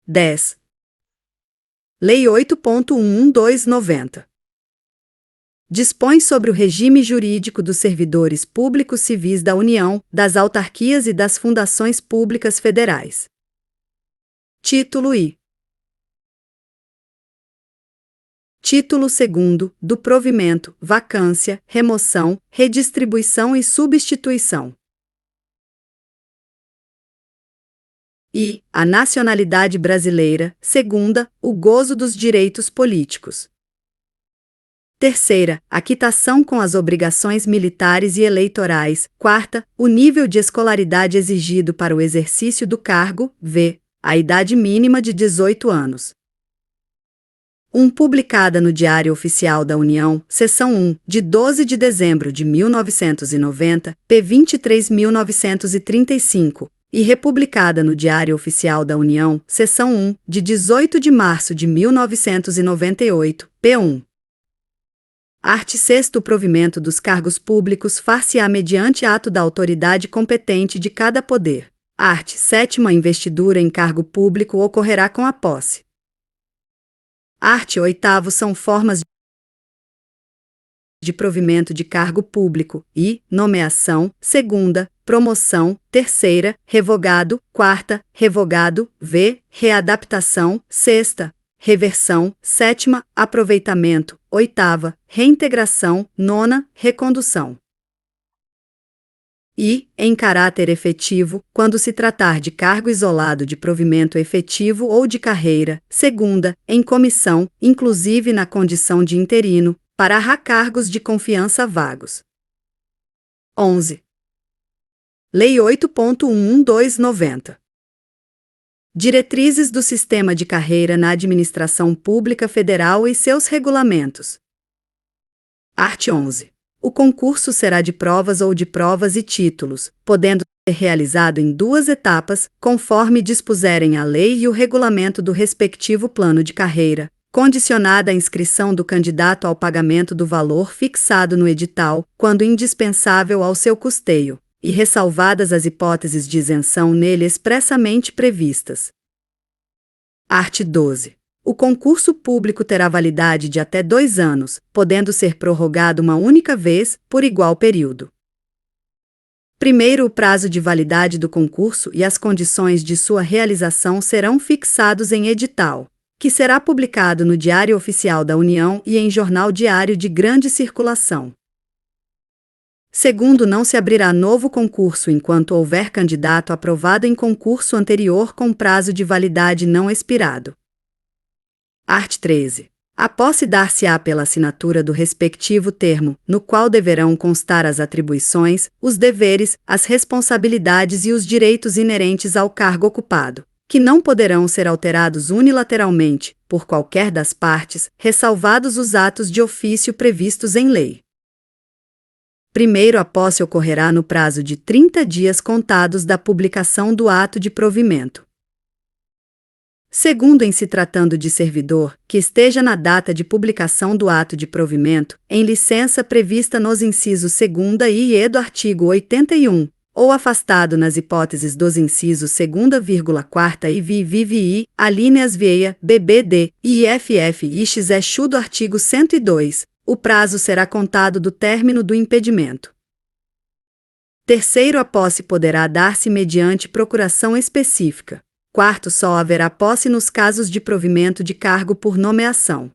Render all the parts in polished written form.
10. Lei 8.11290. Dispõe sobre o regime jurídico dos servidores públicos civis da União, das autarquias e das fundações públicas federais. Título I. Título II, do provimento, vacância, remoção, redistribuição e substituição. I. A nacionalidade brasileira. Segunda, o gozo dos direitos políticos. Terceira, a quitação com as obrigações militares e eleitorais. Quarta, o nível de escolaridade exigido para o exercício do cargo. V. A idade mínima de 18 anos. 1. Publicada no Diário Oficial da União, seção 1, de 12 de dezembro de 1990, p. 23.935, e republicada no Diário Oficial da União, seção 1, de 18 de março de 1998, p. 1. Art. 6º. O provimento dos cargos públicos far-se-á mediante ato da autoridade competente de cada poder. Art. 7º. A investidura em cargo público ocorrerá com a posse. Art. 8º. São formas de provimento de cargo público: I. Nomeação. Segunda, promoção. Terceira, revogado. Quarta, revogado. V. Readaptação. Sexta, reversão. Sétima, aproveitamento. Oitava, reintegração. Nona, recondução. I. Em caráter efetivo, quando se tratar de cargo isolado de provimento efetivo ou de carreira. Segunda, em comissão, inclusive na condição de interino, para cargos de confiança vagos. 11. Lei 8.11290. Diretrizes do Sistema de Carreira na Administração Pública Federal e seus regulamentos. Art. 11. O concurso será de provas ou de provas e títulos, podendo ser realizado em 2 etapas, conforme dispuserem a lei e o regulamento do respectivo plano de carreira, condicionada a inscrição do candidato ao pagamento do valor fixado no edital, quando indispensável ao seu custeio, e ressalvadas as hipóteses de isenção nele expressamente previstas. Art. 12. O concurso público terá validade de até 2 anos, podendo ser prorrogado uma única vez, por igual período. Primeiro, o prazo de validade do concurso e as condições de sua realização serão fixados em edital, que será publicado no Diário Oficial da União e em jornal diário de grande circulação. Segundo, não se abrirá novo concurso enquanto houver candidato aprovado em concurso anterior com prazo de validade não expirado. Art. 13. A posse dar-se-á pela assinatura do respectivo termo, no qual deverão constar as atribuições, os deveres, as responsabilidades e os direitos inerentes ao cargo ocupado, que não poderão ser alterados unilateralmente, por qualquer das partes, ressalvados os atos de ofício previstos em lei. Primeiro, a posse ocorrerá no prazo de 30 dias contados da publicação do ato de provimento. Segundo, em se tratando de servidor, que esteja na data de publicação do ato de provimento, em licença prevista nos incisos 2ª e e do artigo 81, ou afastado nas hipóteses dos incisos 2ª, e VVI, alíneas VEIA, BBD, IFF e XEXU do artigo 102, o prazo será contado do término do impedimento. Terceiro, a posse poderá dar-se mediante procuração específica. Quarto, só haverá posse nos casos de provimento de cargo por nomeação.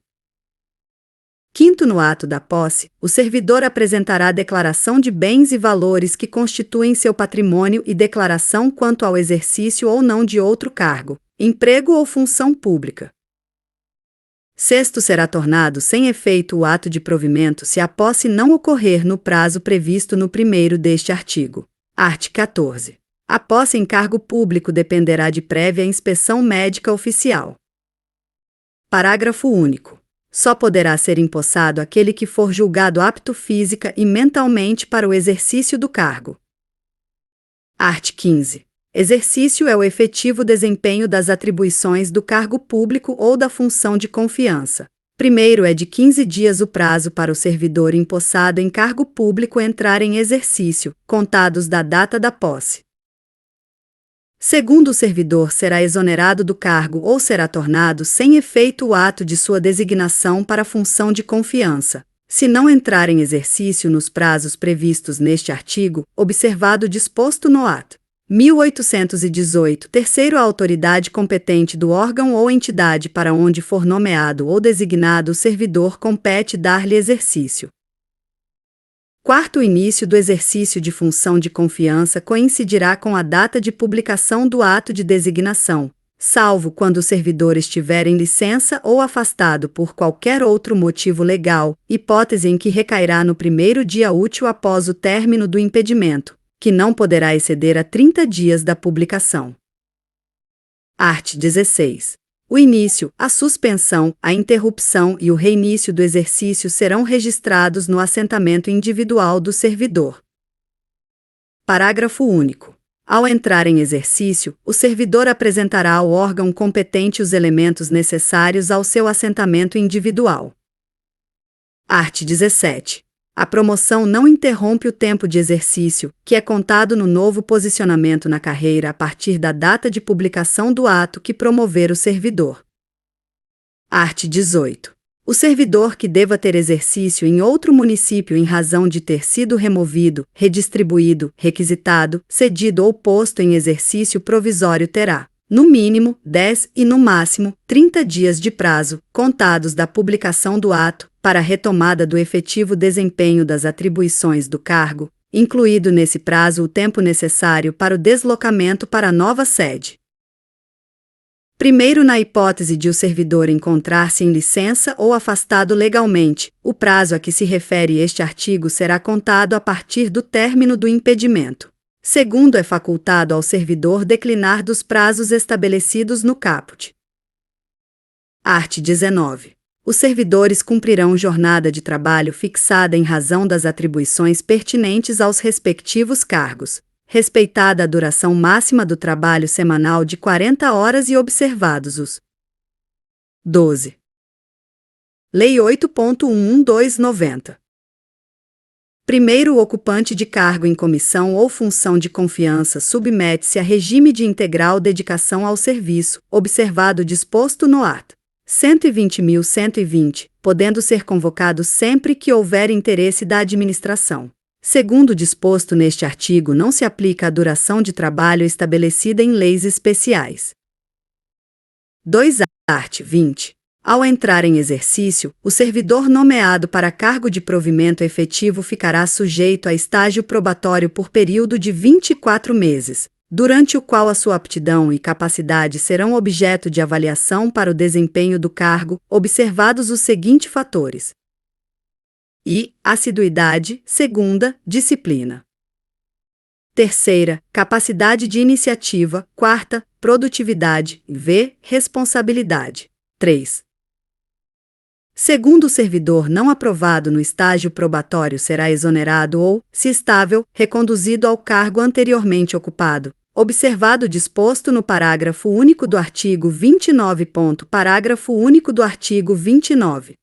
Quinto, no ato da posse, o servidor apresentará declaração de bens e valores que constituem seu patrimônio e declaração quanto ao exercício ou não de outro cargo, emprego ou função pública. Sexto, será tornado sem efeito o ato de provimento se a posse não ocorrer no prazo previsto no primeiro deste artigo. Art. 14. A posse em cargo público dependerá de prévia inspeção médica oficial. Parágrafo único. Só poderá ser empossado aquele que for julgado apto física e mentalmente para o exercício do cargo. Art. 15. Exercício é o efetivo desempenho das atribuições do cargo público ou da função de confiança. Primeiro, é de 15 dias o prazo para o servidor empossado em cargo público entrar em exercício, contados da data da posse. Segundo, o servidor será exonerado do cargo ou será tornado sem efeito o ato de sua designação para a função de confiança, se não entrar em exercício nos prazos previstos neste artigo, observado o disposto no ato. 1818. Terceiro, a autoridade competente do órgão ou entidade para onde for nomeado ou designado o servidor compete dar-lhe exercício. Quarto, o início do exercício de função de confiança coincidirá com a data de publicação do ato de designação, salvo quando o servidor estiver em licença ou afastado por qualquer outro motivo legal, hipótese em que recairá no primeiro dia útil após o término do impedimento, que não poderá exceder a 30 dias da publicação. Art. 16. O início, a suspensão, a interrupção e o reinício do exercício serão registrados no assentamento individual do servidor. Parágrafo único. Ao entrar em exercício, o servidor apresentará ao órgão competente os elementos necessários ao seu assentamento individual. Art. 17. A promoção não interrompe o tempo de exercício, que é contado no novo posicionamento na carreira a partir da data de publicação do ato que promover o servidor. Art. 18. O servidor que deva ter exercício em outro município em razão de ter sido removido, redistribuído, requisitado, cedido ou posto em exercício provisório terá, no mínimo, 10 e no máximo, 30 dias de prazo, contados da publicação do ato, para a retomada do efetivo desempenho das atribuições do cargo, incluído nesse prazo o tempo necessário para o deslocamento para a nova sede. Primeiro, na hipótese de o servidor encontrar-se em licença ou afastado legalmente, o prazo a que se refere este artigo será contado a partir do término do impedimento. Segundo, é facultado ao servidor declinar dos prazos estabelecidos no caput. Art. 19. Os servidores cumprirão jornada de trabalho fixada em razão das atribuições pertinentes aos respectivos cargos, respeitada a duração máxima do trabalho semanal de 40 horas e observados os 12. Lei 8.11290. Primeiro, o ocupante de cargo em comissão ou função de confiança submete-se a regime de integral dedicação ao serviço, observado o disposto no ato 120.120, podendo ser convocado sempre que houver interesse da administração. Segundo o disposto neste artigo, não se aplica a duração de trabalho estabelecida em leis especiais. 2. Art. 20. Ao entrar em exercício, o servidor nomeado para cargo de provimento efetivo ficará sujeito a estágio probatório por período de 24 meses, durante o qual a sua aptidão e capacidade serão objeto de avaliação para o desempenho do cargo, observados os seguintes fatores: I. Assiduidade. Segunda, disciplina. Terceira, capacidade de iniciativa. Quarta, produtividade. V. Responsabilidade. 3. Segundo, o servidor não aprovado no estágio probatório será exonerado ou, se estável, reconduzido ao cargo anteriormente ocupado, observado o disposto no parágrafo único do artigo 29. Parágrafo único do artigo 29.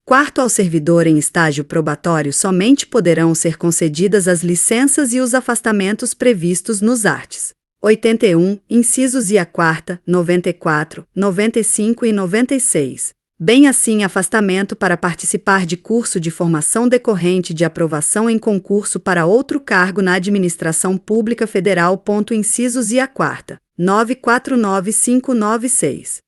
Quarto, ao servidor em estágio probatório somente poderão ser concedidas as licenças e os afastamentos previstos nos arts. 81, incisos e a quarta, 94, 95 e 96. Bem assim, afastamento para participar de curso de formação decorrente de aprovação em concurso para outro cargo na administração pública federal. Incisos e a quarta, 949596.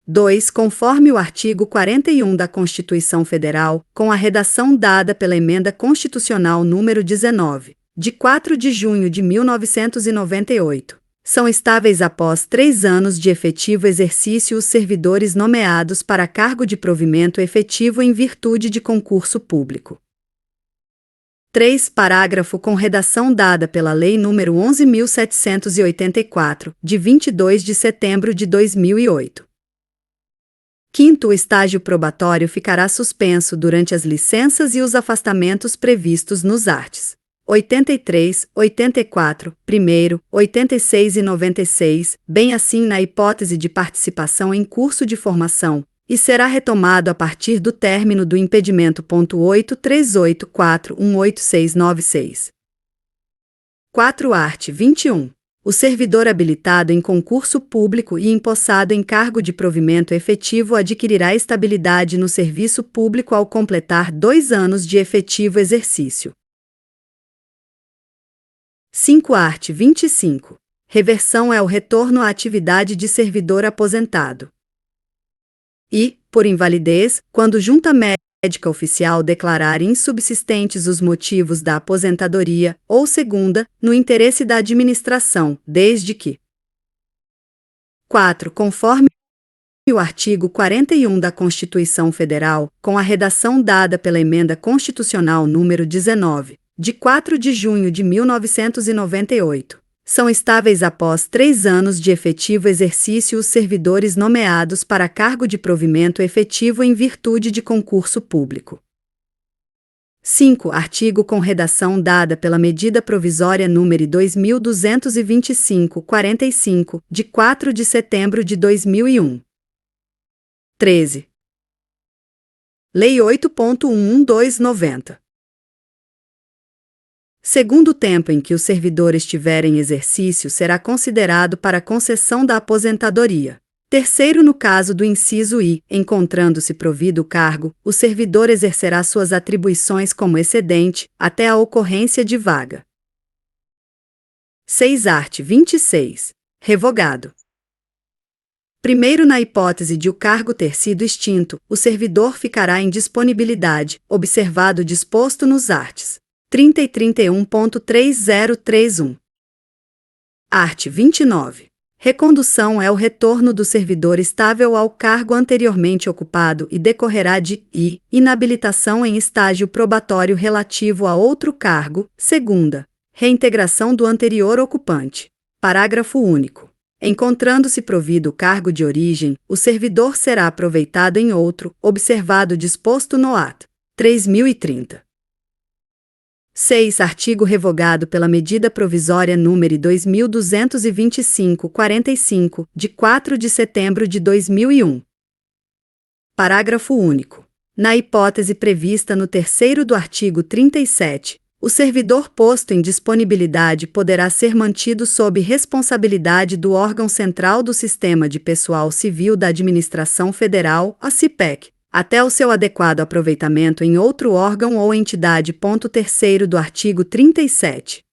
2. Conforme o artigo 41 da Constituição Federal, com a redação dada pela Emenda Constitucional número 19, de 4 de junho de 1998, são estáveis após 3 anos de efetivo exercício os servidores nomeados para cargo de provimento efetivo em virtude de concurso público. 3. Parágrafo com redação dada pela Lei nº 11.784, de 22 de setembro de 2008. Quinto, o estágio probatório ficará suspenso durante as licenças e os afastamentos previstos nos arts. 83, 84, 1º, 86 e 96, bem assim na hipótese de participação em curso de formação, e será retomado a partir do término do impedimento. 8384189696. 4 art. 21. O servidor habilitado em concurso público e empossado em cargo de provimento efetivo adquirirá estabilidade no serviço público ao completar 2 anos de efetivo exercício. 5 art. 25. Reversão é o retorno à atividade de servidor aposentado. E, por invalidez, quando junta médica oficial declarar insubsistentes os motivos da aposentadoria, ou segunda, no interesse da administração, desde que 4. Conforme o artigo 41 da Constituição Federal, com a redação dada pela Emenda Constitucional número 19, de 4 de junho de 1998, são estáveis após 3 anos de efetivo exercício os servidores nomeados para cargo de provimento efetivo em virtude de concurso público. 5. Artigo com redação dada pela Medida Provisória número 2225-45, de 4 de setembro de 2001. 13. Lei 8.11290. Segundo o tempo em que o servidor estiver em exercício será considerado para concessão da aposentadoria. Terceiro, no caso do inciso I, encontrando-se provido o cargo, o servidor exercerá suas atribuições como excedente, até a ocorrência de vaga. 6 art. 26. Revogado. Primeiro, na hipótese de o cargo ter sido extinto, o servidor ficará em disponibilidade, observado o disposto nos arts. 30 e 31.3031. Art. 29. Recondução é o retorno do servidor estável ao cargo anteriormente ocupado e decorrerá de inabilitação em estágio probatório relativo a outro cargo. Segunda, reintegração do anterior ocupante. Parágrafo único. Encontrando-se provido o cargo de origem, o servidor será aproveitado em outro, observado o disposto no ato. 3030. 6. Artigo revogado pela Medida Provisória número 2225-45, de 4 de setembro de 2001. Parágrafo único. Na hipótese prevista no terceiro do artigo 37, o servidor posto em disponibilidade poderá ser mantido sob responsabilidade do órgão central do Sistema de Pessoal Civil da Administração Federal, a CIPEC, até o seu adequado aproveitamento em outro órgão ou entidade. Terceiro do artigo 37.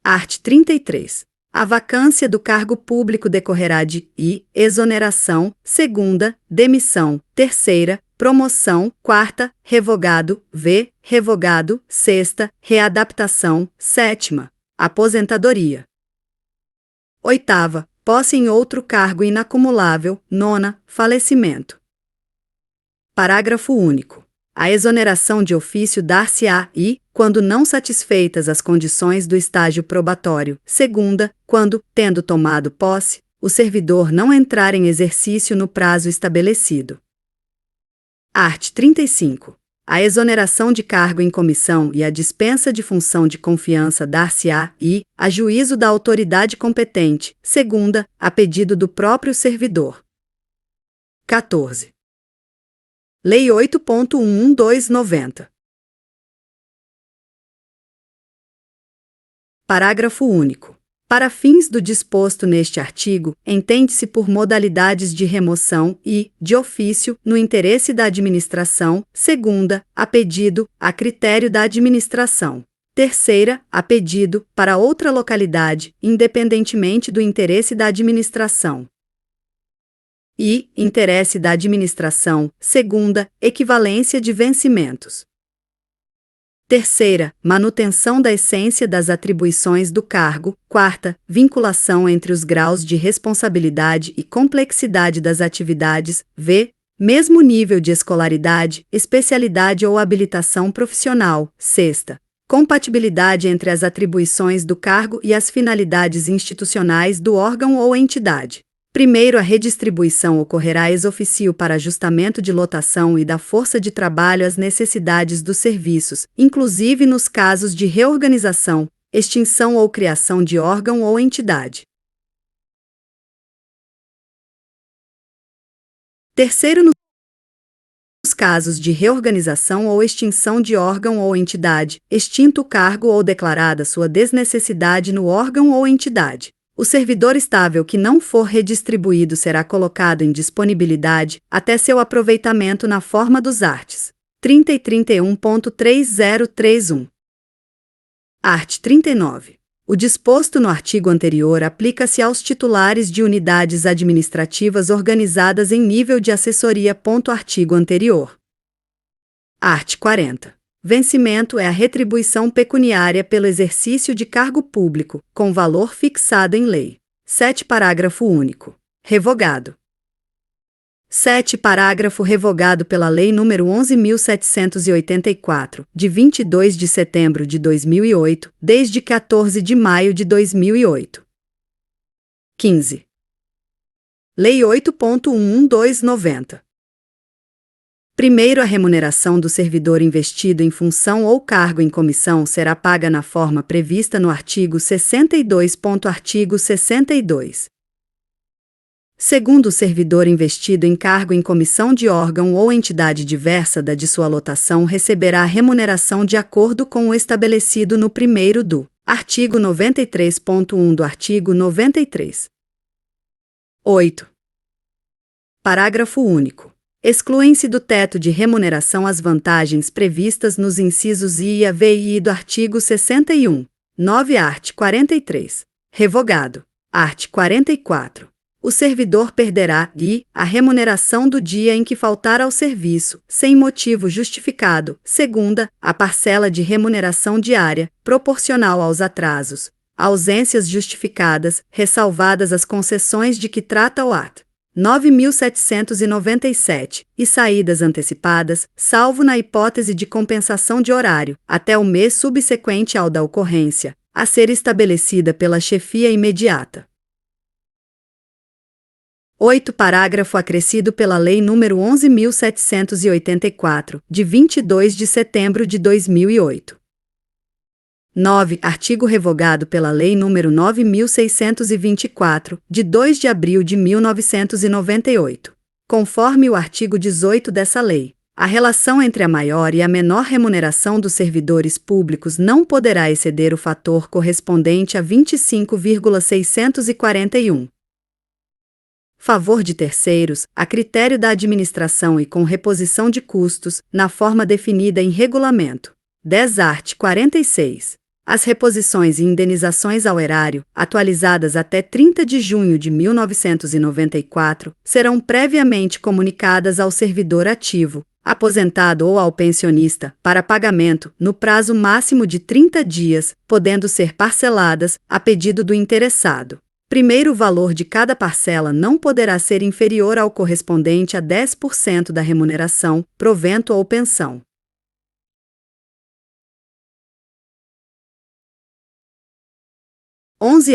Art. 33. A vacância do cargo público decorrerá de exoneração, segunda, demissão, terceira, promoção, quarta, revogado, revogado, sexta, readaptação, sétima, aposentadoria. Oitava, posse em outro cargo inacumulável, nona, falecimento. Parágrafo único. A exoneração de ofício dar-se-á quando não satisfeitas as condições do estágio probatório. Segunda, quando, tendo tomado posse, o servidor não entrar em exercício no prazo estabelecido. Art. 35. A exoneração de cargo em comissão e a dispensa de função de confiança dar-se-á a juízo da autoridade competente. Segunda, a pedido do próprio servidor. 14. Lei 8.11290. Parágrafo único. Para fins do disposto neste artigo, entende-se por modalidades de remoção de ofício, no interesse da administração, segunda, a pedido, a critério da administração. Terceira, a pedido, para outra localidade, independentemente do interesse da administração. Interesse da administração. Segunda, equivalência de vencimentos. Terceira, manutenção da essência das atribuições do cargo. Quarta, vinculação entre os graus de responsabilidade e complexidade das atividades. Mesmo nível de escolaridade, especialidade ou habilitação profissional. Sexta, compatibilidade entre as atribuições do cargo e as finalidades institucionais do órgão ou entidade. Primeiro, a redistribuição ocorrerá ex officio para ajustamento de lotação e da força de trabalho às necessidades dos serviços, inclusive nos casos de reorganização, extinção ou criação de órgão ou entidade. Terceiro, no Nos casos de reorganização ou extinção de órgão ou entidade, extinto o cargo ou declarada sua desnecessidade no órgão ou entidade, o servidor estável que não for redistribuído será colocado em disponibilidade até seu aproveitamento na forma dos arts. 30 e 31.3031. Art. 39. O disposto no artigo anterior aplica-se aos titulares de unidades administrativas organizadas em nível de assessoria. Artigo anterior. Art. 40. Vencimento é a retribuição pecuniária pelo exercício de cargo público, com valor fixado em lei. 7. Parágrafo único. Revogado. 7. Parágrafo revogado pela Lei nº 11.784, de 22 de setembro de 2008, desde 14 de maio de 2008. 15. Lei 8.11290. Primeiro, a remuneração do servidor investido em função ou cargo em comissão será paga na forma prevista no artigo 62. Artigo 62. Segundo, o servidor investido em cargo em comissão de órgão ou entidade diversa da de sua lotação receberá a remuneração de acordo com o estabelecido no primeiro do artigo 93.1 do artigo 93. 8. Parágrafo único. Excluem-se do teto de remuneração as vantagens previstas nos incisos I a V e I do artigo 61. 9. Art. 43. Revogado. Art. 44. O servidor perderá a remuneração do dia em que faltar ao serviço, sem motivo justificado. Segunda, a parcela de remuneração diária, proporcional aos atrasos, ausências justificadas, ressalvadas as concessões de que trata o art. 9.797, e saídas antecipadas, salvo na hipótese de compensação de horário, até o mês subsequente ao da ocorrência, a ser estabelecida pela chefia imediata. 8. Parágrafo acrescido pela Lei nº 11.784, de 22 de setembro de 2008. 9. Artigo revogado pela Lei nº 9.624, de 2 de abril de 1998. Conforme o artigo 18 dessa lei, a relação entre a maior e a menor remuneração dos servidores públicos não poderá exceder o fator correspondente a 25,641. Favor de terceiros, a critério da administração e com reposição de custos, na forma definida em regulamento. 10 art. 46. As reposições e indenizações ao erário, atualizadas até 30 de junho de 1994, serão previamente comunicadas ao servidor ativo, aposentado ou ao pensionista, para pagamento, no prazo máximo de 30 dias, podendo ser parceladas, a pedido do interessado. Primeiro, o valor de cada parcela não poderá ser inferior ao correspondente a 10% da remuneração, provento ou pensão.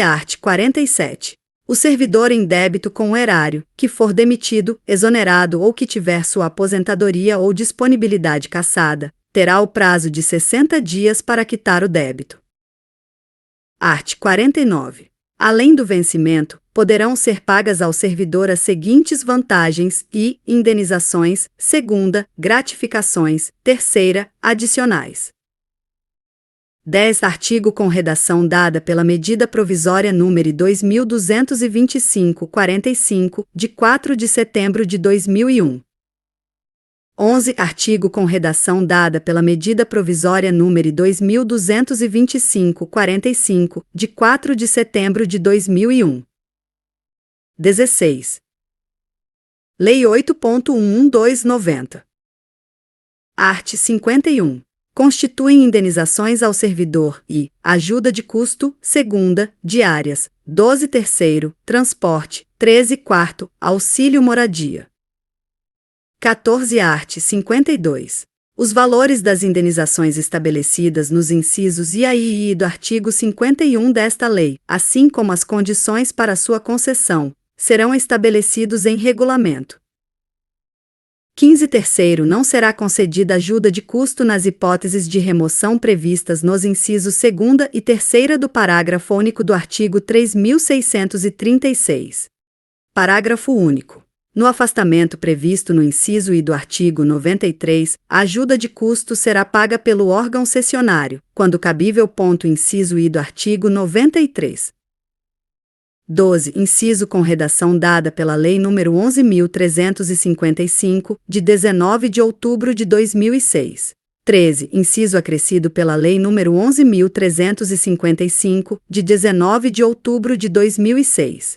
Art. 47. O servidor em débito com o erário, que for demitido, exonerado ou que tiver sua aposentadoria ou disponibilidade cassada, terá o prazo de 60 dias para quitar o débito. Art. 49. Além do vencimento, poderão ser pagas ao servidor as seguintes vantagens e indenizações: segunda, gratificações; terceira, adicionais. 10. Artigo com redação dada pela Medida Provisória número 2225/45, de 4 de setembro de 2001. 11. Artigo com redação dada pela Medida Provisória número 2225/45, de 4 de setembro de 2001. 16. Lei 8.11290. Art. 51. Constituem indenizações ao servidor e ajuda de custo, segunda, diárias, 12 terceiro, transporte, 13 quarto, auxílio moradia. 14. Art. 52. Os valores das indenizações estabelecidas nos incisos I a e I do artigo 51 desta lei, assim como as condições para sua concessão, serão estabelecidos em regulamento. 15. Terceiro, não será concedida ajuda de custo nas hipóteses de remoção previstas nos incisos 2ª e 3ª do parágrafo único do artigo 3.636. Parágrafo único. No afastamento previsto no inciso I do artigo 93, a ajuda de custo será paga pelo órgão cessionário, quando cabível. Inciso I do artigo 93. 12. Inciso com redação dada pela Lei nº 11.355, de 19 de outubro de 2006. 13. Inciso acrescido pela Lei nº 11.355, de 19 de outubro de 2006.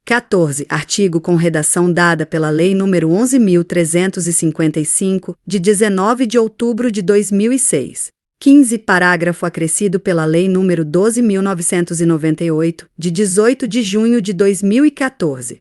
14. Artigo com redação dada pela Lei nº 11.355, de 19 de outubro de 2006. 15. Parágrafo acrescido pela Lei nº 12.998, de 18 de junho de 2014.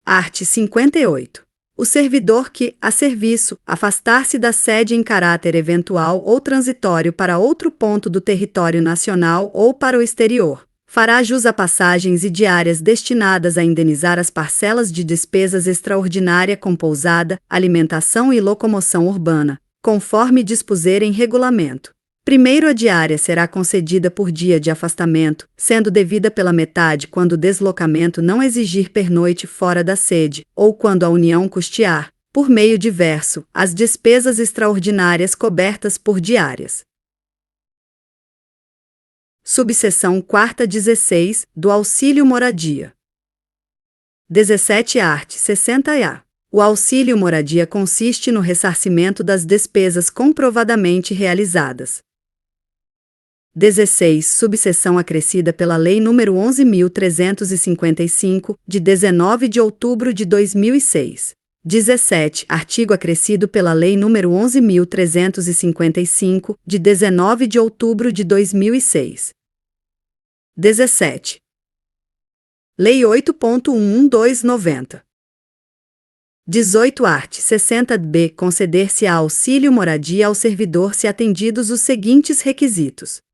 Art. 58. O servidor que, a serviço, afastar-se da sede em caráter eventual ou transitório para outro ponto do território nacional ou para o exterior, fará jus a passagens e diárias destinadas a indenizar as parcelas de despesas extraordinária com pousada, alimentação e locomoção urbana, conforme dispuser em regulamento. Primeiro, a diária será concedida por dia de afastamento, sendo devida pela metade quando o deslocamento não exigir pernoite fora da sede, ou quando a União custear, por meio diverso, as despesas extraordinárias cobertas por diárias. Subseção 4ª 16, do Auxílio Moradia. 17. Art. 60-A. O auxílio moradia consiste no ressarcimento das despesas comprovadamente realizadas. 16. Subseção acrescida pela Lei nº 11.355, de 19 de outubro de 2006. 17. Artigo acrescido pela Lei nº 11.355, de 19 de outubro de 2006. 17. Lei 8.11290. 18. Art. 60-B. Conceder-se-á auxílio moradia ao servidor se atendidos os seguintes requisitos.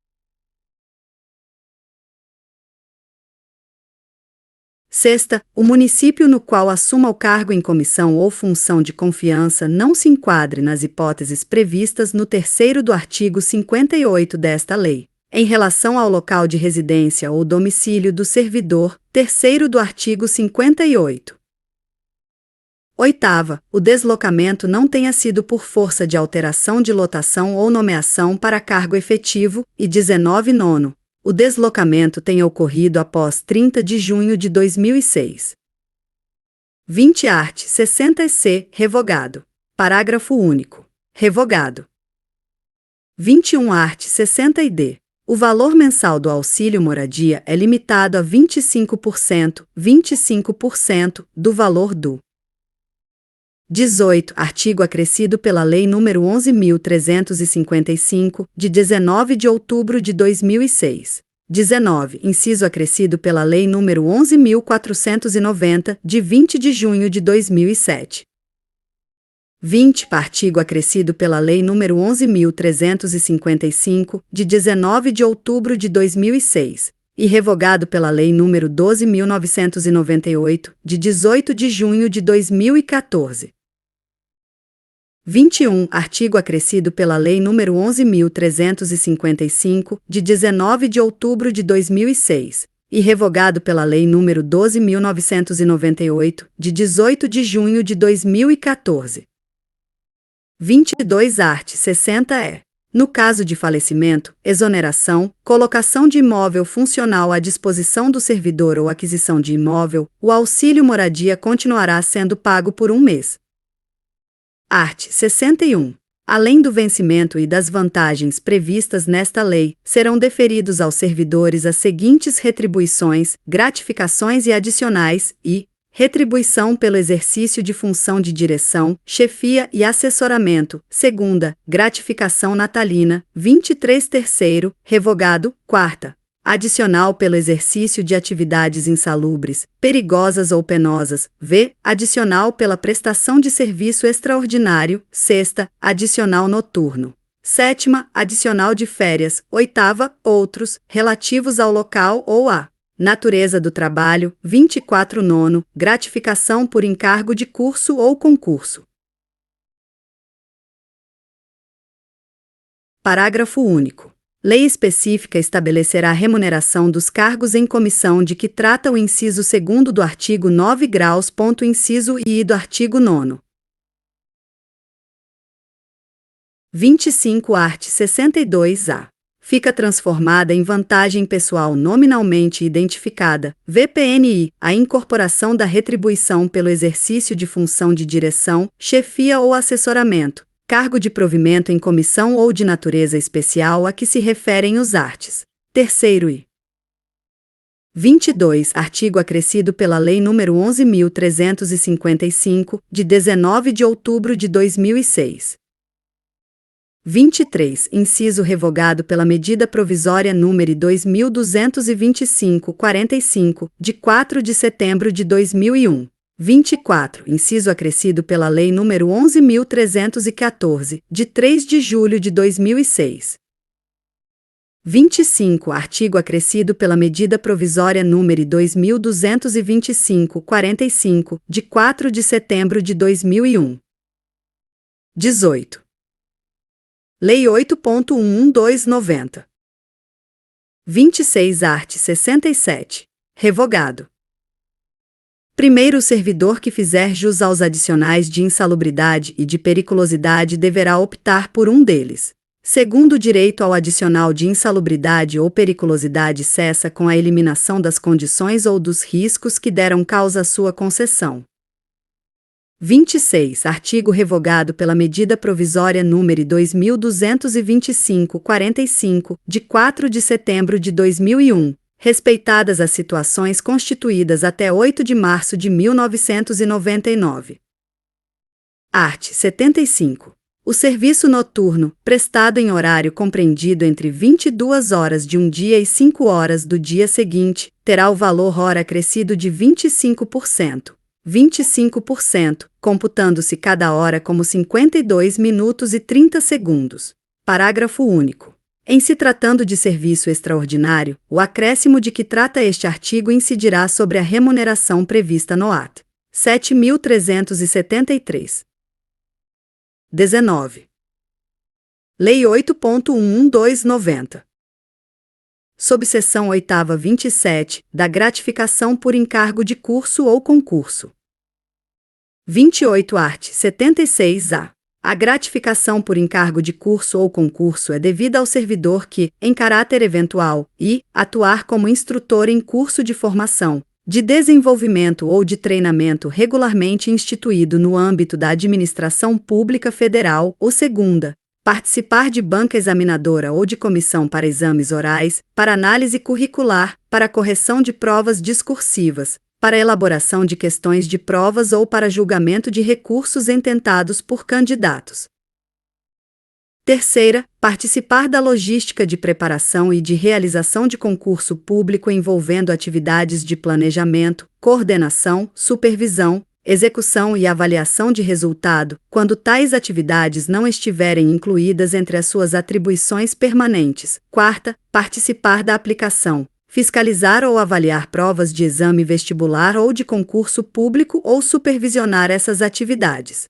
Sexta, o município no qual assuma o cargo em comissão ou função de confiança não se enquadre nas hipóteses previstas no 3º do artigo 58 desta lei, em relação ao local de residência ou domicílio do servidor, 3º do artigo 58. Oitava, o deslocamento não tenha sido por força de alteração de lotação ou nomeação para cargo efetivo, e 19. Nono, o deslocamento tenha ocorrido após 30 de junho de 2006. 20. Art. 60-C. Revogado. Parágrafo único. Revogado. 21. Art. 60-D. O valor mensal do auxílio moradia é limitado a 25% do valor do 18. Artigo acrescido pela Lei nº 11.355, de 19 de outubro de 2006. 19. Inciso acrescido pela Lei nº 11.490, de 20 de junho de 2007. 20. Artigo acrescido pela Lei nº 11.355, de 19 de outubro de 2006. E revogado pela Lei nº 12.998, de 18 de junho de 2014. 21. Artigo acrescido pela Lei nº 11.355, de 19 de outubro de 2006, e revogado pela Lei nº 12.998, de 18 de junho de 2014. 22. Art. 60-E. No caso de falecimento, exoneração, colocação de imóvel funcional à disposição do servidor ou aquisição de imóvel, o auxílio moradia continuará sendo pago por um mês. Art. 61. Além do vencimento e das vantagens previstas nesta lei, serão deferidos aos servidores as seguintes retribuições, gratificações e adicionais, e retribuição pelo exercício de função de direção, chefia e assessoramento, segunda, gratificação natalina, 23º, revogado, quarta. Adicional pelo exercício de atividades insalubres, perigosas ou penosas, v. Adicional pela prestação de serviço extraordinário, sexta. Adicional noturno. Sétima. Adicional de férias, oitava. Outros, relativos ao local ou à natureza do trabalho, 24. Nono. Gratificação por encargo de curso ou concurso. Parágrafo único. Lei específica estabelecerá a remuneração dos cargos em comissão de que trata o inciso 2º do artigo 9 graus. Inciso I do artigo 9º. 25 art. 62-A. Fica transformada em vantagem pessoal nominalmente identificada, VPNI, a incorporação da retribuição pelo exercício de função de direção, chefia ou assessoramento, cargo de provimento em comissão ou de natureza especial a que se referem os arts. 3º e 22, artigo acrescido pela Lei nº 11.355, de 19 de outubro de 2006. 23, inciso revogado pela medida provisória número 2225/45, de 4 de setembro de 2001. 24, inciso acrescido pela Lei nº 11.314, de 3 de julho de 2006. 25, artigo acrescido pela medida provisória número 2225/45, de 4 de setembro de 2001. 18. Lei 8.11290. 26 art. 67. Revogado. Primeiro, o servidor que fizer jus aos adicionais de insalubridade e de periculosidade deverá optar por um deles. Segundo, o direito ao adicional de insalubridade ou periculosidade cessa com a eliminação das condições ou dos riscos que deram causa à sua concessão. 26. Artigo revogado pela medida provisória número 2225/45, de 4 de setembro de 2001, respeitadas as situações constituídas até 8 de março de 1999. Art. 75. O serviço noturno, prestado em horário compreendido entre 22 horas de um dia e 5 horas do dia seguinte, terá o valor hora acrescido de 25%. 25%, computando-se cada hora como 52 minutos e 30 segundos. Parágrafo único. Em se tratando de serviço extraordinário, o acréscimo de que trata este artigo incidirá sobre a remuneração prevista no art. 7.373. 19. Lei 8.11290. Subseção 8ª 27, da gratificação por encargo de curso ou concurso. 28 art. 76-A. A gratificação por encargo de curso ou concurso é devida ao servidor que, em caráter eventual, atuar como instrutor em curso de formação, de desenvolvimento ou de treinamento regularmente instituído no âmbito da administração pública federal ou segunda, participar de banca examinadora ou de comissão para exames orais, para análise curricular, para correção de provas discursivas, para elaboração de questões de provas ou para julgamento de recursos intentados por candidatos. Terceira, participar da logística de preparação e de realização de concurso público envolvendo atividades de planejamento, coordenação, supervisão, execução e avaliação de resultado, quando tais atividades não estiverem incluídas entre as suas atribuições permanentes. Quarta, participar da aplicação, fiscalizar ou avaliar provas de exame vestibular ou de concurso público ou supervisionar essas atividades.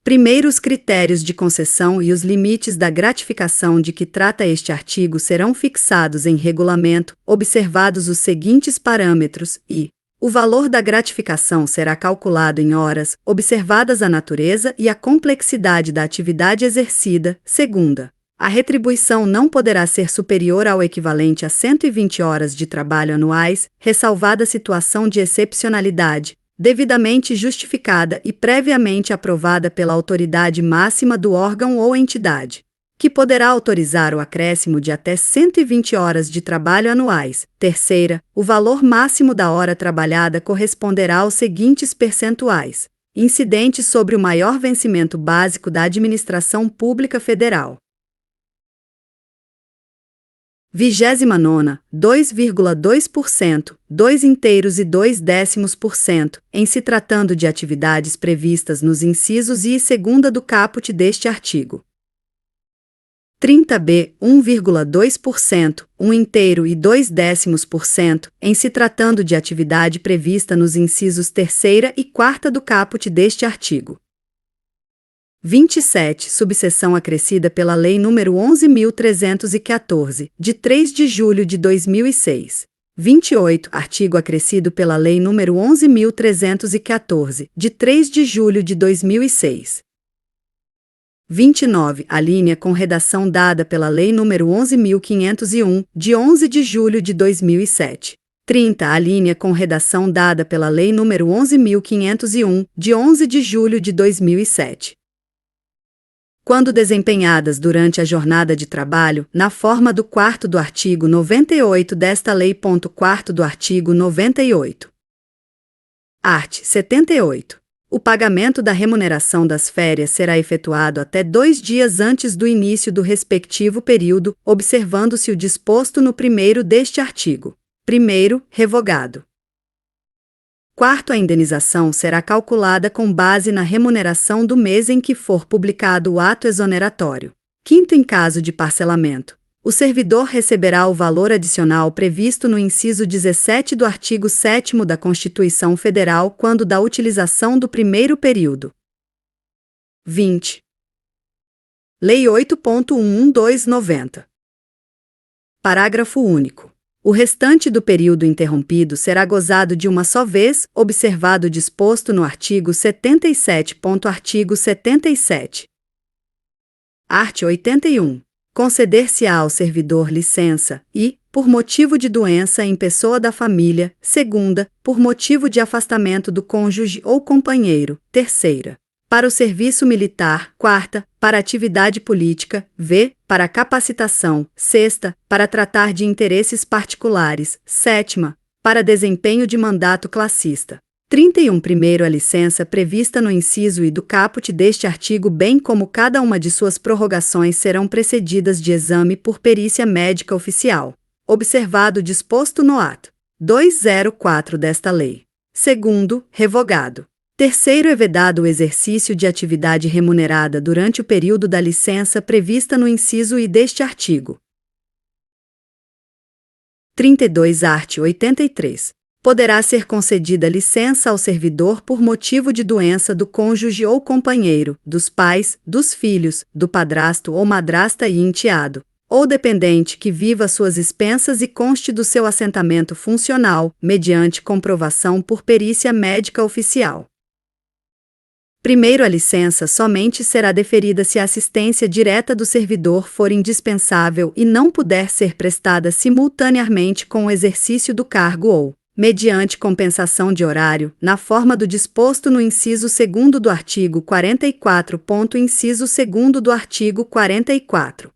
Primeiro, os critérios de concessão e os limites da gratificação de que trata este artigo serão fixados em regulamento, observados os seguintes parâmetros e: o valor da gratificação será calculado em horas, observadas a natureza e a complexidade da atividade exercida. Segunda, a retribuição não poderá ser superior ao equivalente a 120 horas de trabalho anuais, ressalvada a situação de excepcionalidade, devidamente justificada e previamente aprovada pela autoridade máxima do órgão ou entidade, que poderá autorizar o acréscimo de até 120 horas de trabalho anuais. Terceira, o valor máximo da hora trabalhada corresponderá aos seguintes percentuais, incidentes sobre o maior vencimento básico da administração pública federal. 29ª, 2,2%, 2/2, em se tratando de atividades previstas nos incisos I e segunda do caput deste artigo. 30b, 1,2%, 1/2, em se tratando de atividade prevista nos incisos 3ª e 4ª do caput deste artigo. 27. Subseção acrescida pela Lei nº 11.314, de 3 de julho de 2006. 28. Artigo acrescido pela Lei nº 11.314, de 3 de julho de 2006. 29. Alínea com redação dada pela Lei nº 11.501, de 11 de julho de 2007. 30. Alínea com redação dada pela Lei nº 11.501, de 11 de julho de 2007. Quando desempenhadas durante a jornada de trabalho, na forma do quarto do artigo 98 desta lei. Quarto do artigo 98. Art. 78. O pagamento da remuneração das férias será efetuado até 2 dias antes do início do respectivo período, observando-se o disposto no primeiro deste artigo. Primeiro, revogado. Quarto, a indenização será calculada com base na remuneração do mês em que for publicado o ato exoneratório. Quinto, em caso de parcelamento, o servidor receberá o valor adicional previsto no inciso 17 do artigo 7º da Constituição Federal quando da utilização do primeiro período. 20. Lei 8.11290. Parágrafo único. O restante do período interrompido será gozado de uma só vez, observado o disposto no artigo 77. Artigo 77. Art. 81. Conceder-se-á ao servidor licença e, por motivo de doença em pessoa da família, segunda, por motivo de afastamento do cônjuge ou companheiro, terceira. Para o serviço militar, quarta, para atividade política, para capacitação, sexta, para tratar de interesses particulares, sétima, para desempenho de mandato classista. 31. Primeiro, a licença prevista no inciso I do caput deste artigo, bem como cada uma de suas prorrogações, serão precedidas de exame por perícia médica oficial, observado o disposto no ato 204 desta lei. Segundo, revogado. Terceiro, é vedado o exercício de atividade remunerada durante o período da licença prevista no inciso I deste artigo. 32. Art. 83. Poderá ser concedida licença ao servidor por motivo de doença do cônjuge ou companheiro, dos pais, dos filhos, do padrasto ou madrasta e enteado, ou dependente que viva às suas expensas e conste do seu assentamento funcional, mediante comprovação por perícia médica oficial. Primeiro, a licença somente será deferida se a assistência direta do servidor for indispensável e não puder ser prestada simultaneamente com o exercício do cargo ou, mediante compensação de horário, na forma do disposto no inciso 2º do artigo 44. Inciso 2º do artigo 44.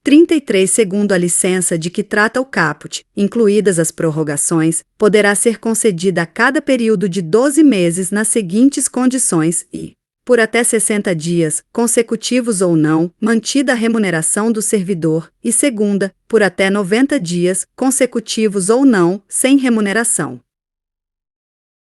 33. Segundo a licença de que trata o caput, incluídas as prorrogações, poderá ser concedida a cada período de 12 meses nas seguintes condições e, por até 60 dias, consecutivos ou não, mantida a remuneração do servidor, e segunda, por até 90 dias, consecutivos ou não, sem remuneração.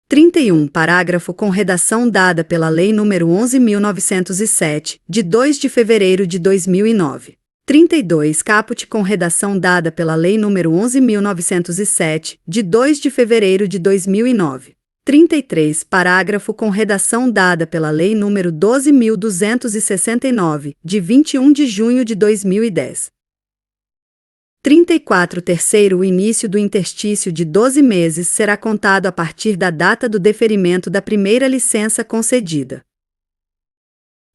31. Parágrafo com redação dada pela Lei nº 11.907, de 2 de fevereiro de 2009. 32. Caput com redação dada pela Lei nº 11.907, de 2 de fevereiro de 2009. 33. Parágrafo com redação dada pela Lei nº 12.269, de 21 de junho de 2010. 34. Terceiro, o início do interstício de 12 meses será contado a partir da data do deferimento da primeira licença concedida.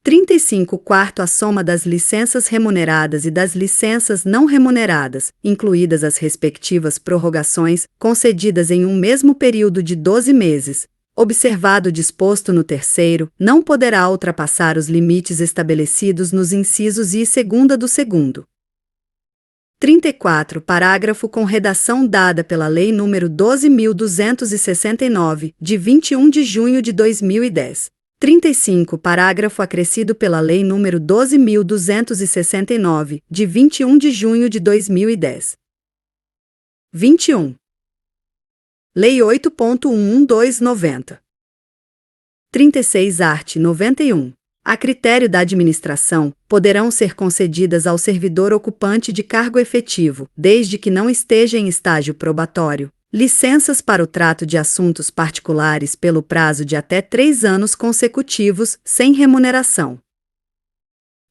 35. Quarto, a soma das licenças remuneradas e das licenças não remuneradas, incluídas as respectivas prorrogações, concedidas em um mesmo período de 12 meses, observado o disposto no terceiro, não poderá ultrapassar os limites estabelecidos nos incisos I e segunda do segundo. 34. Parágrafo com redação dada pela Lei nº 12.269, de 21 de junho de 2010. 35. Parágrafo acrescido pela Lei nº 12.269, de 21 de junho de 2010. 21. Lei 8.11290. 36. Art. 91. A critério da administração, poderão ser concedidas ao servidor ocupante de cargo efetivo, desde que não esteja em estágio probatório, licenças para o trato de assuntos particulares pelo prazo de até 3 anos consecutivos, sem remuneração.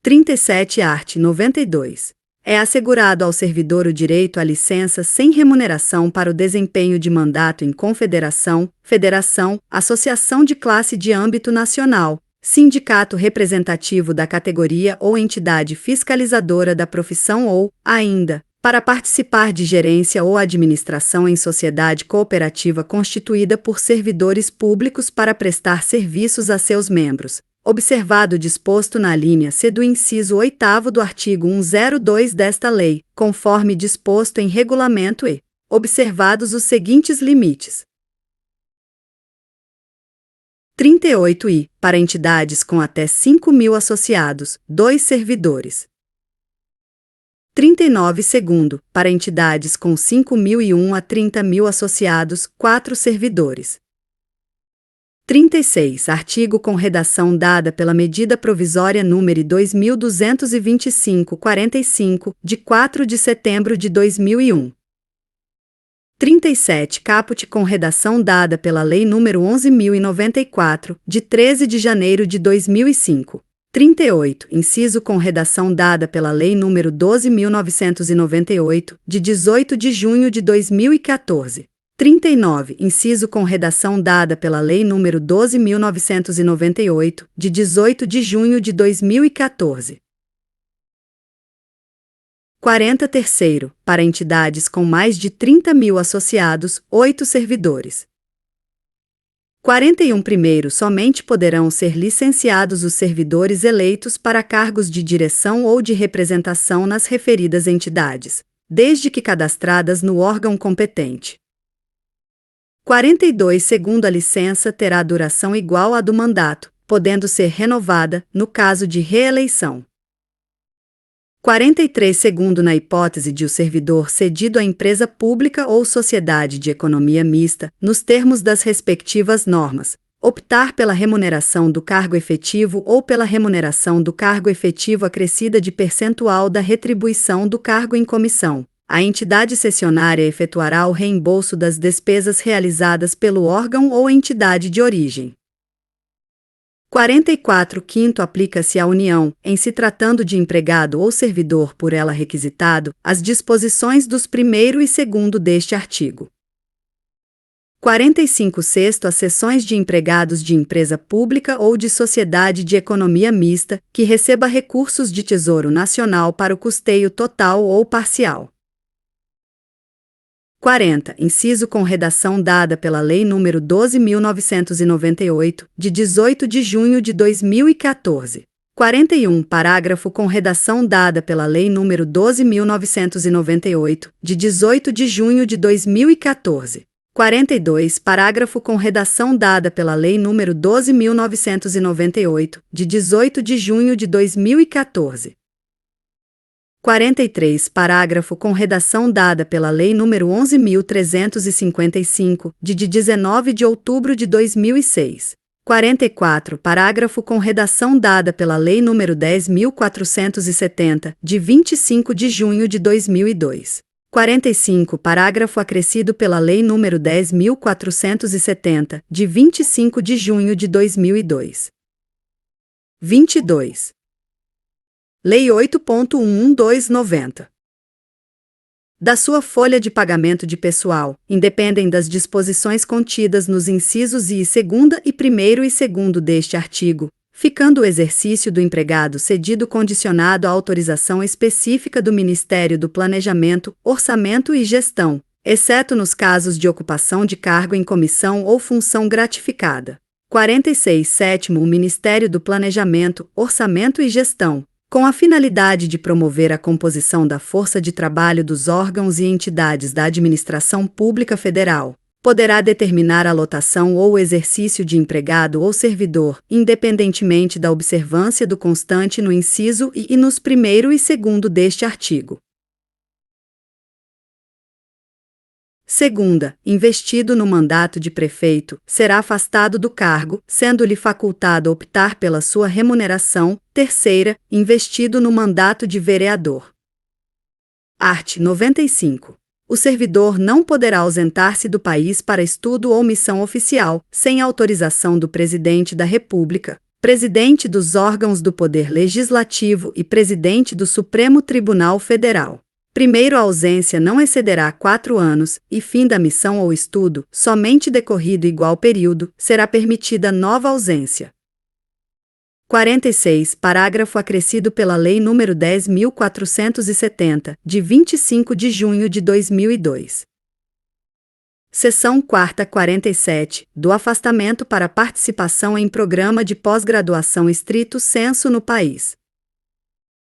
37 art. 92. É assegurado ao servidor o direito à licença sem remuneração para o desempenho de mandato em confederação, federação, associação de classe de âmbito nacional, sindicato representativo da categoria ou entidade fiscalizadora da profissão ou, ainda, para participar de gerência ou administração em sociedade cooperativa constituída por servidores públicos para prestar serviços a seus membros, observado o disposto na linha C do inciso 8º do artigo 102 desta lei, conforme disposto em regulamento e, observados os seguintes limites. 38 para entidades com até 5.000 associados, 2 servidores. 39 para entidades com 5.001 a 30.000 associados, 4 servidores. 36 artigo com redação dada pela medida provisória número 2225/45, de 4 de setembro de 2001. 37 caput com redação dada pela Lei nº 11.094, de 13 de janeiro de 2005. 38 inciso com redação dada pela Lei nº 12.998, de 18 de junho de 2014. 39 inciso com redação dada pela Lei nº 12.998, de 18 de junho de 2014. 43º, para entidades com mais de 30.000 associados, 8 servidores. 41º, somente poderão ser licenciados os servidores eleitos para cargos de direção ou de representação nas referidas entidades, desde que cadastradas no órgão competente. 42. Segundo, a licença terá duração igual à do mandato, podendo ser renovada, no caso de reeleição. 43. Segundo, na hipótese de o servidor cedido à empresa pública ou sociedade de economia mista, nos termos das respectivas normas, optar pela remuneração do cargo efetivo ou pela remuneração do cargo efetivo acrescida de percentual da retribuição do cargo em comissão, a entidade cessionária efetuará o reembolso das despesas realizadas pelo órgão ou entidade de origem. 44. Quinto, aplica-se à União, em se tratando de empregado ou servidor por ela requisitado, as disposições dos 1º e 2º deste artigo. 45. Sexto, as seções de empregados de empresa pública ou de sociedade de economia mista, que receba recursos de Tesouro Nacional para o custeio total ou parcial. 40. Inciso com redação dada pela Lei nº 12.998, de 18 de junho de 2014. 41. Parágrafo com redação dada pela Lei nº 12.998, de 18 de junho de 2014. 42. Parágrafo com redação dada pela Lei nº 12.998, de 18 de junho de 2014. 43. Parágrafo com redação dada pela Lei nº 11.355, de 19 de outubro de 2006. 44. Parágrafo com redação dada pela Lei nº 10.470, de 25 de junho de 2002. 45. Parágrafo acrescido pela Lei nº 10.470, de 25 de junho de 2002. 22. Lei 8.11290. Da sua folha de pagamento de pessoal, independem das disposições contidas nos incisos I, 2ª e 1º e 2º deste artigo, ficando o exercício do empregado cedido condicionado à autorização específica do Ministério do Planejamento, Orçamento e Gestão, exceto nos casos de ocupação de cargo em comissão ou função gratificada. 46. Sétimo, o Ministério do Planejamento, Orçamento e Gestão, com a finalidade de promover a composição da força de trabalho dos órgãos e entidades da administração pública federal, poderá determinar a lotação ou o exercício de empregado ou servidor, independentemente da observância do constante no inciso I e nos 1º e 2º deste artigo. Segunda, investido no mandato de prefeito, será afastado do cargo, sendo-lhe facultado optar pela sua remuneração. Terceira, investido no mandato de vereador. Art. 95. O servidor não poderá ausentar-se do país para estudo ou missão oficial, sem autorização do Presidente da República, Presidente dos órgãos do Poder Legislativo e Presidente do Supremo Tribunal Federal. Primeiro, a ausência não excederá 4 anos, e fim da missão ou estudo, somente decorrido igual período, será permitida nova ausência. 46. Parágrafo acrescido pela Lei nº 10.470, de 25 de junho de 2002. Seção 4ª 47, do afastamento para participação em programa de pós-graduação estrito sensu no país.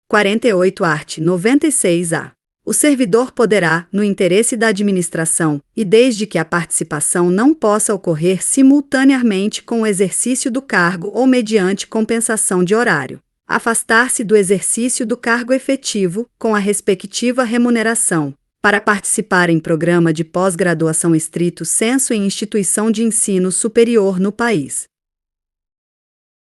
48. Art. 96-A. O servidor poderá, no interesse da administração, e desde que a participação não possa ocorrer simultaneamente com o exercício do cargo ou mediante compensação de horário, afastar-se do exercício do cargo efetivo, com a respectiva remuneração, para participar em programa de pós-graduação estrito sensu em instituição de ensino superior no país.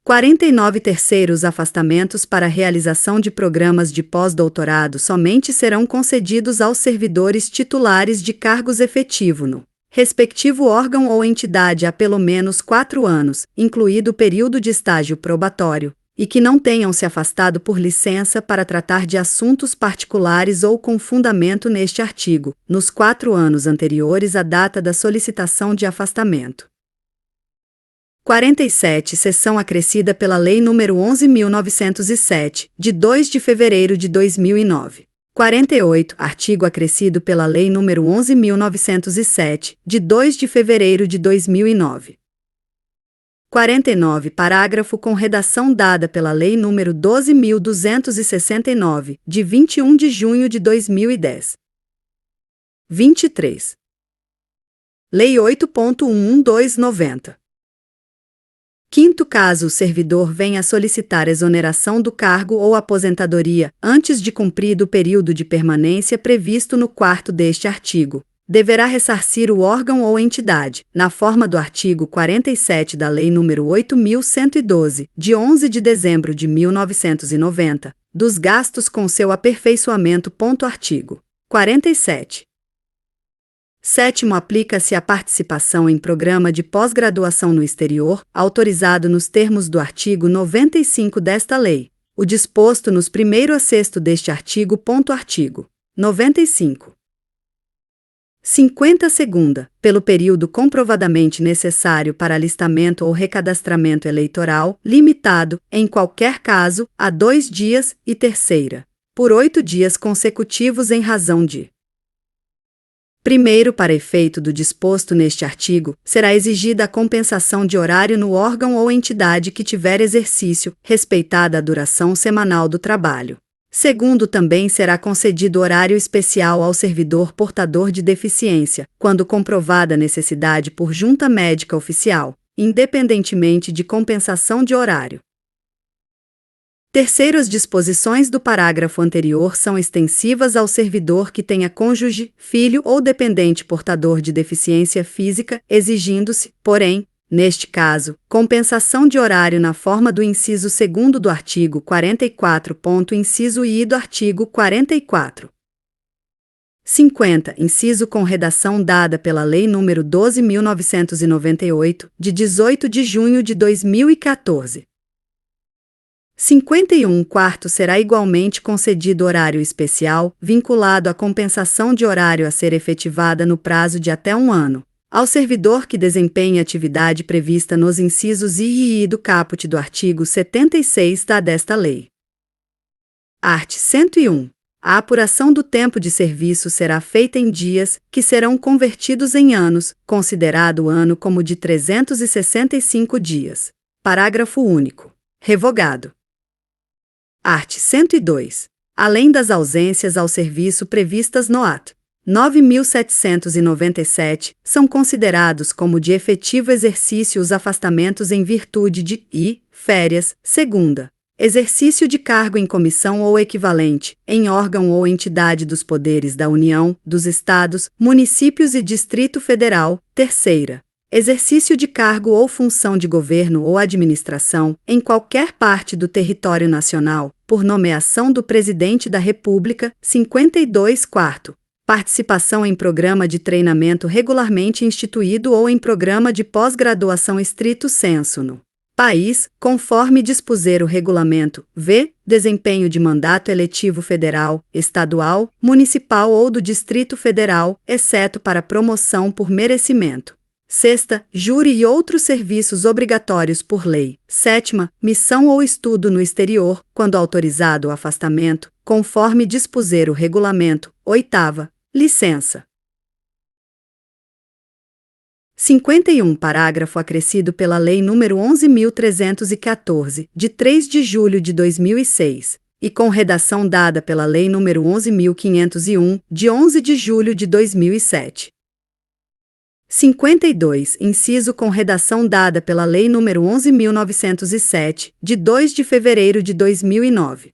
49. Terceiros afastamentos para realização de programas de pós-doutorado somente serão concedidos aos servidores titulares de cargos efetivo no respectivo órgão ou entidade há pelo menos 4 anos, incluído o período de estágio probatório, e que não tenham se afastado por licença para tratar de assuntos particulares ou com fundamento neste artigo, nos 4 anos anteriores à data da solicitação de afastamento. 47. Seção acrescida pela Lei nº 11.907, de 2 de fevereiro de 2009. 48. Artigo acrescido pela Lei nº 11.907, de 2 de fevereiro de 2009. 49. Parágrafo com redação dada pela Lei nº 12.269, de 21 de junho de 2010. 23. Lei 8.11290. Quinto, caso o servidor venha a solicitar exoneração do cargo ou aposentadoria antes de cumprido o período de permanência previsto no 4º deste artigo, deverá ressarcir o órgão ou entidade, na forma do artigo 47 da Lei nº 8.112, de 11 de dezembro de 1990, dos gastos com seu aperfeiçoamento. Artigo 47. 7º, aplica-se a participação em programa de pós-graduação no exterior, autorizado nos termos do artigo 95 desta lei, o disposto nos 1º a 6º deste artigo. Artigo 95. 50. Pelo período comprovadamente necessário para alistamento ou recadastramento eleitoral, limitado, em qualquer caso, a 2 dias, e terceira, por 8 dias consecutivos em razão de: primeiro, para efeito do disposto neste artigo, será exigida a compensação de horário no órgão ou entidade que tiver exercício, respeitada a duração semanal do trabalho. Segundo, também será concedido horário especial ao servidor portador de deficiência, quando comprovada necessidade por junta médica oficial, independentemente de compensação de horário. Terceiro, as disposições do parágrafo anterior são extensivas ao servidor que tenha cônjuge, filho ou dependente portador de deficiência física, exigindo-se, porém, neste caso, compensação de horário na forma do inciso 2º do artigo 44. Inciso I do artigo 44. 50. Inciso com redação dada pela Lei nº 12.998, de 18 de junho de 2014. 51. Quarto, será igualmente concedido horário especial, vinculado à compensação de horário a ser efetivada no prazo de até 1 ano, ao servidor que desempenhe atividade prevista nos incisos I e I do caput do artigo 76 desta lei. Art. 101. A apuração do tempo de serviço será feita em dias, que serão convertidos em anos, considerado o ano como de 365 dias. Parágrafo único. Revogado. Art. 102. Além das ausências ao serviço previstas no Ato 9.797, são considerados como de efetivo exercício os afastamentos em virtude de férias, segunda, exercício de cargo em comissão ou equivalente, em órgão ou entidade dos poderes da União, dos Estados, municípios e Distrito Federal, terceira, exercício de cargo ou função de governo ou administração, em qualquer parte do território nacional, por nomeação do Presidente da República, 52 quarto, Participação em programa de treinamento regularmente instituído ou em programa de pós-graduação estrito sensu no país, conforme dispuser o regulamento. V. Desempenho de mandato eletivo federal, estadual, municipal ou do Distrito Federal, exceto para promoção por merecimento. Sexta, júri e outros serviços obrigatórios por lei. Sétima, missão ou estudo no exterior, quando autorizado o afastamento, conforme dispuser o regulamento. Oitava, licença. 51. Parágrafo acrescido pela Lei nº 11.314, de 3 de julho de 2006, e com redação dada pela Lei nº 11.501, de 11 de julho de 2007. 52. Inciso com redação dada pela Lei nº 11.907, de 2 de fevereiro de 2009.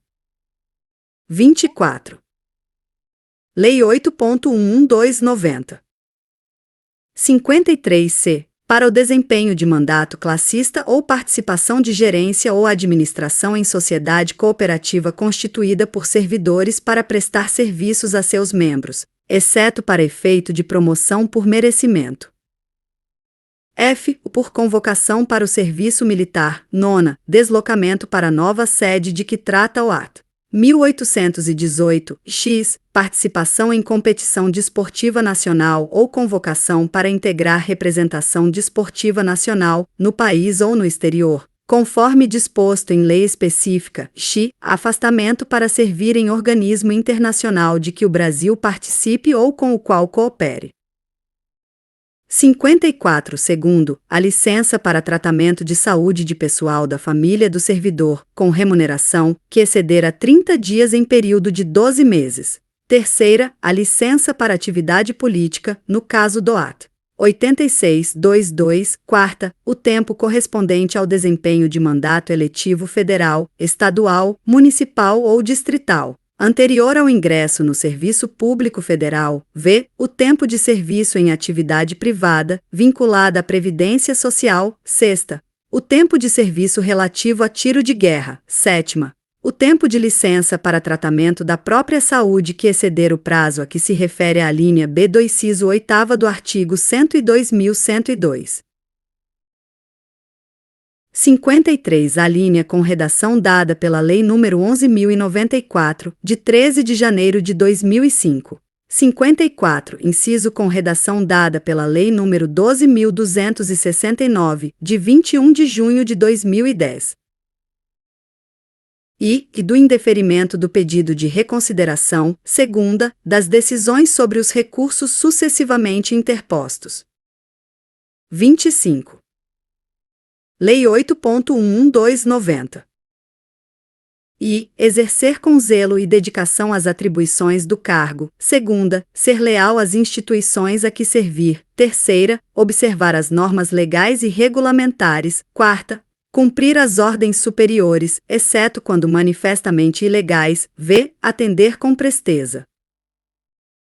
24. Lei 8.11290. 53-C. Para o desempenho de mandato classista ou participação de gerência ou administração em sociedade cooperativa constituída por servidores para prestar serviços a seus membros, exceto para efeito de promoção por merecimento. F. Por convocação para o serviço militar. Nona. Deslocamento para nova sede de que trata o ato. 1818, x. Participação em competição desportiva nacional ou convocação para integrar representação desportiva nacional, no país ou no exterior, conforme disposto em lei específica. X. Afastamento para servir em organismo internacional de que o Brasil participe ou com o qual coopere. 54. Segundo, a licença para tratamento de saúde de pessoal da família do servidor, com remuneração, que exceder a 30 dias em período de 12 meses. Terceira, a licença para atividade política, no caso do ato. 86.22. Quarta, o tempo correspondente ao desempenho de mandato eletivo federal, estadual, municipal ou distrital, anterior ao ingresso no serviço público federal. V. O tempo de serviço em atividade privada, vinculada à Previdência Social. Sexta. O tempo de serviço relativo a tiro de guerra. Sétima. O tempo de licença para tratamento da própria saúde que exceder o prazo a que se refere a linha B2, inciso 8º do artigo 102.102. 53. A linha com redação dada pela Lei nº 11.094, de 13 de janeiro de 2005. 54. Inciso com redação dada pela Lei nº 12.269, de 21 de junho de 2010. E do indeferimento do pedido de reconsideração, segunda, das decisões sobre os recursos sucessivamente interpostos. 25. Lei 8.11290. E exercer com zelo e dedicação as atribuições do cargo. Segunda, ser leal às instituições a que servir. Terceira, observar as normas legais e regulamentares. Quarta, cumprir as ordens superiores, exceto quando manifestamente ilegais. V. Atender com presteza.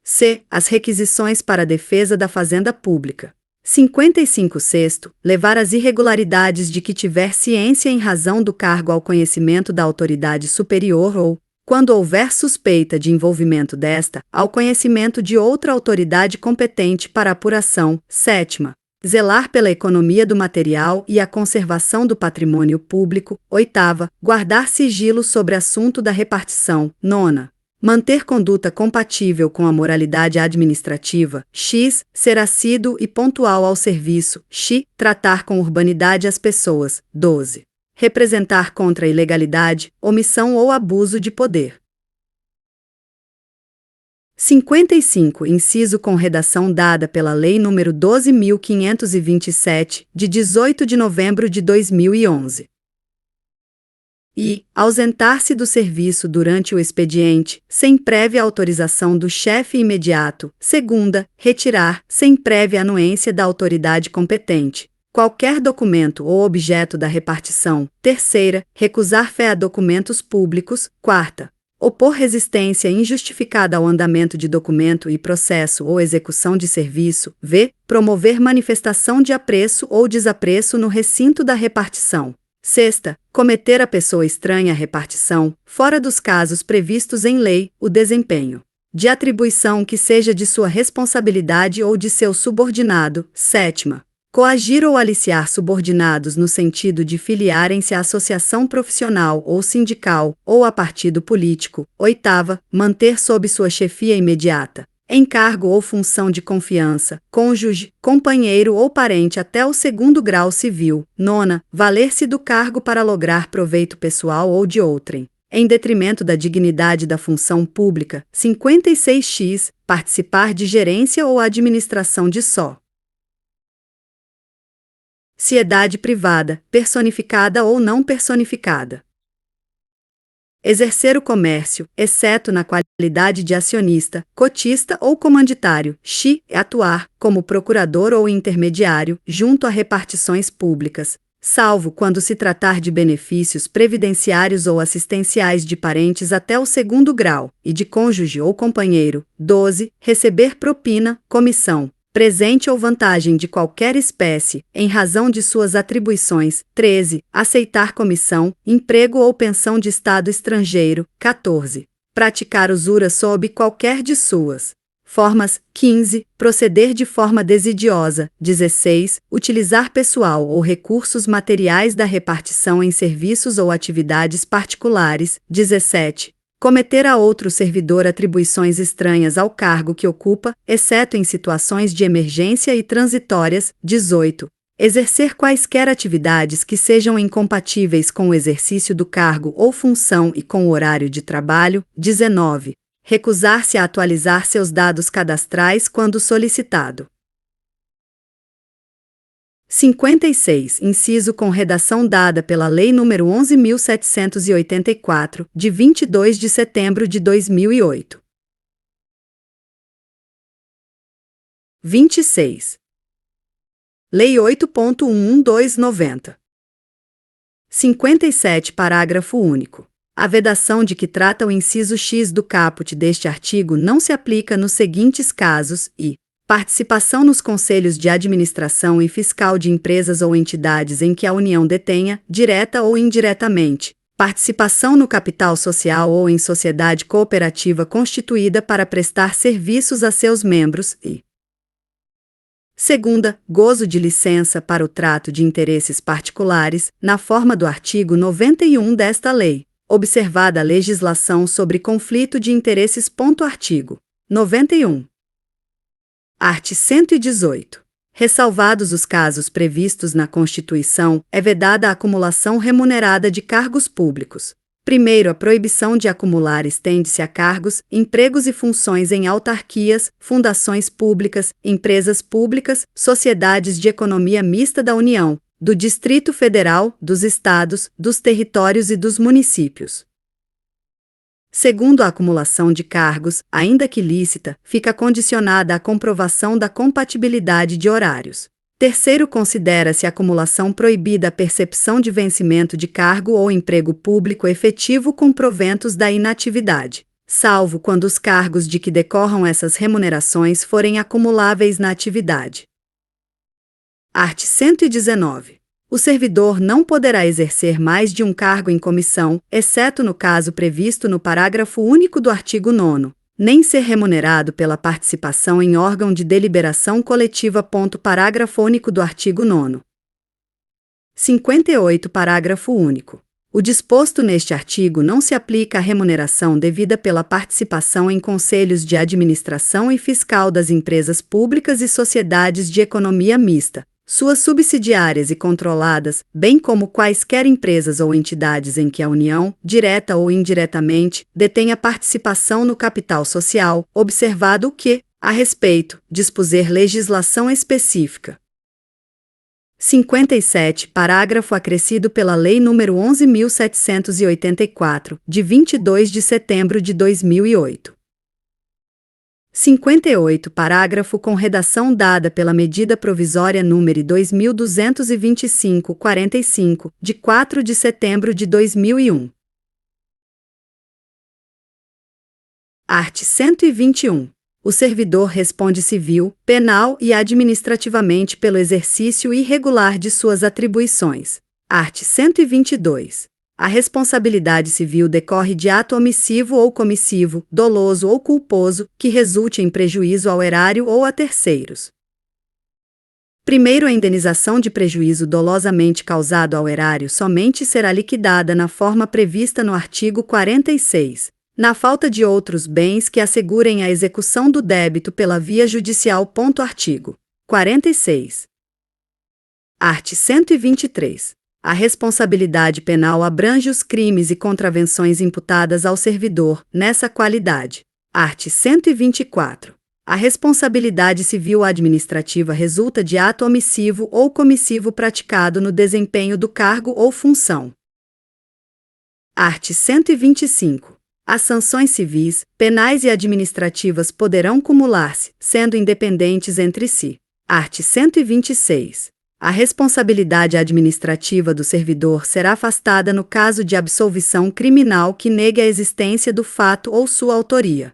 C. As requisições para a defesa da fazenda pública. 55. Sexto, levar as irregularidades de que tiver ciência em razão do cargo ao conhecimento da autoridade superior ou, quando houver suspeita de envolvimento desta, ao conhecimento de outra autoridade competente para apuração. Sétima, zelar pela economia do material e a conservação do patrimônio público. Oitava, guardar sigilo sobre assunto da repartição. Nona, manter conduta compatível com a moralidade administrativa. X. Ser assíduo e pontual ao serviço. X. Tratar com urbanidade as pessoas. 12. Representar contra a ilegalidade, omissão ou abuso de poder. 55. Inciso com redação dada pela Lei nº 12.527, de 18 de novembro de 2011. E ausentar-se do serviço durante o expediente, sem prévia autorização do chefe imediato. Segunda, retirar, sem prévia anuência da autoridade competente, qualquer documento ou objeto da repartição. Terceira, recusar fé a documentos públicos. Quarta, opor resistência injustificada ao andamento de documento e processo ou execução de serviço. V. Promover manifestação de apreço ou desapreço no recinto da repartição. Sexta, cometer a pessoa estranha à repartição, fora dos casos previstos em lei, o desempenho de atribuição que seja de sua responsabilidade ou de seu subordinado. 7ª. Coagir ou aliciar subordinados no sentido de filiarem-se à associação profissional ou sindical ou a partido político. 8ª. Manter sob sua chefia imediata, em cargo ou função de confiança, cônjuge, companheiro ou parente até o 2º grau civil. 9ª. Valer-se do cargo para lograr proveito pessoal ou de outrem, em detrimento da dignidade da função pública. 56x. Participar de gerência ou administração de sociedade privada, personificada ou não personificada. Exercer o comércio, exceto na qualidade de acionista, cotista ou comanditário. Atuar, como procurador ou intermediário, junto a repartições públicas, salvo quando se tratar de benefícios previdenciários ou assistenciais de parentes até o 2º grau, e de cônjuge ou companheiro. 12. Receber propina, comissão, presente ou vantagem de qualquer espécie, em razão de suas atribuições. 13. Aceitar comissão, emprego ou pensão de Estado estrangeiro. 14. Praticar usura sob qualquer de suas formas. 15. Proceder de forma desidiosa. 16. Utilizar pessoal ou recursos materiais da repartição em serviços ou atividades particulares. 17. Cometer a outro servidor atribuições estranhas ao cargo que ocupa, exceto em situações de emergência e transitórias. 18. Exercer quaisquer atividades que sejam incompatíveis com o exercício do cargo ou função e com o horário de trabalho. 19. Recusar-se a atualizar seus dados cadastrais quando solicitado. 56. Inciso com redação dada pela Lei nº 11.784, de 22 de setembro de 2008. 26. Lei 8.11290. 57. Parágrafo único. A vedação de que trata o inciso X do caput deste artigo não se aplica nos seguintes casos e: participação nos conselhos de administração e fiscal de empresas ou entidades em que a União detenha, direta ou indiretamente, participação no capital social ou em sociedade cooperativa constituída para prestar serviços a seus membros e: segunda, gozo de licença para o trato de interesses particulares, na forma do artigo 91 desta lei, observada a legislação sobre conflito de interesses. Artigo 91. Art. 118. Ressalvados os casos previstos na Constituição, é vedada a acumulação remunerada de cargos públicos. Primeiro, a proibição de acumular estende-se a cargos, empregos e funções em autarquias, fundações públicas, empresas públicas, sociedades de economia mista da União, do Distrito Federal, dos Estados, dos territórios e dos municípios. Segundo, a acumulação de cargos, ainda que lícita, fica condicionada à comprovação da compatibilidade de horários. Terceiro, considera-se a acumulação proibida a percepção de vencimento de cargo ou emprego público efetivo com proventos da inatividade, salvo quando os cargos de que decorram essas remunerações forem acumuláveis na atividade. Art. 119. O servidor não poderá exercer mais de um cargo em comissão, exceto no caso previsto no parágrafo único do artigo 9º, nem ser remunerado pela participação em órgão de deliberação coletiva. Parágrafo único do artigo 9º. 58. Parágrafo único. O disposto neste artigo não se aplica à remuneração devida pela participação em conselhos de administração e fiscal das empresas públicas e sociedades de economia mista, suas subsidiárias e controladas, bem como quaisquer empresas ou entidades em que a União, direta ou indiretamente, detenha participação no capital social, observado o que, a respeito, dispuser legislação específica. 57. Parágrafo acrescido pela Lei nº 11.784, de 22 de setembro de 2008. 58. Parágrafo com redação dada pela Medida Provisória nº 2225-45, de 4 de setembro de 2001. Art. 121. O servidor responde civil, penal e administrativamente pelo exercício irregular de suas atribuições. Art. 122. A responsabilidade civil decorre de ato omissivo ou comissivo, doloso ou culposo, que resulte em prejuízo ao erário ou a terceiros. Primeiro, a indenização de prejuízo dolosamente causado ao erário somente será liquidada na forma prevista no artigo 46, na falta de outros bens que assegurem a execução do débito pela via judicial. Artigo 46. Art. 123. A responsabilidade penal abrange os crimes e contravenções imputadas ao servidor, nessa qualidade. Art. 124. A responsabilidade civil administrativa resulta de ato omissivo ou comissivo praticado no desempenho do cargo ou função. Art. 125. As sanções civis, penais e administrativas poderão cumular-se, sendo independentes entre si. Art. 126. A responsabilidade administrativa do servidor será afastada no caso de absolvição criminal que negue a existência do fato ou sua autoria.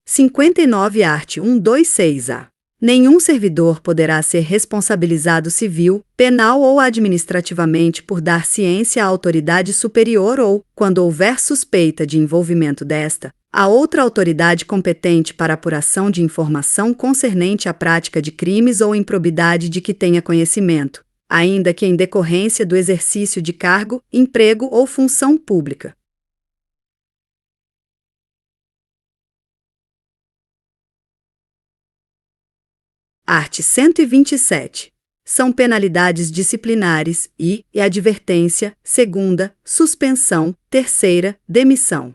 59 art. 126-A. Nenhum servidor poderá ser responsabilizado civil, penal ou administrativamente por dar ciência à autoridade superior ou, quando houver suspeita de envolvimento desta, a outra autoridade competente para apuração de informação concernente à prática de crimes ou improbidade de que tenha conhecimento, ainda que em decorrência do exercício de cargo, emprego ou função pública. Art. 127. São penalidades disciplinares e advertência, segunda, suspensão, terceira, demissão.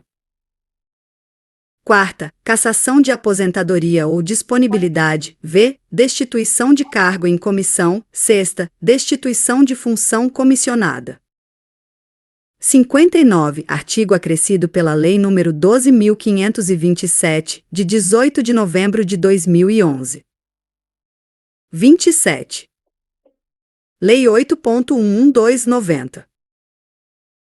Quarta, cassação de aposentadoria ou disponibilidade, v. destituição de cargo em comissão, sexta, destituição de função comissionada. 59. Artigo acrescido pela Lei nº 12.527, de 18 de novembro de 2011. 27. Lei 8.11290.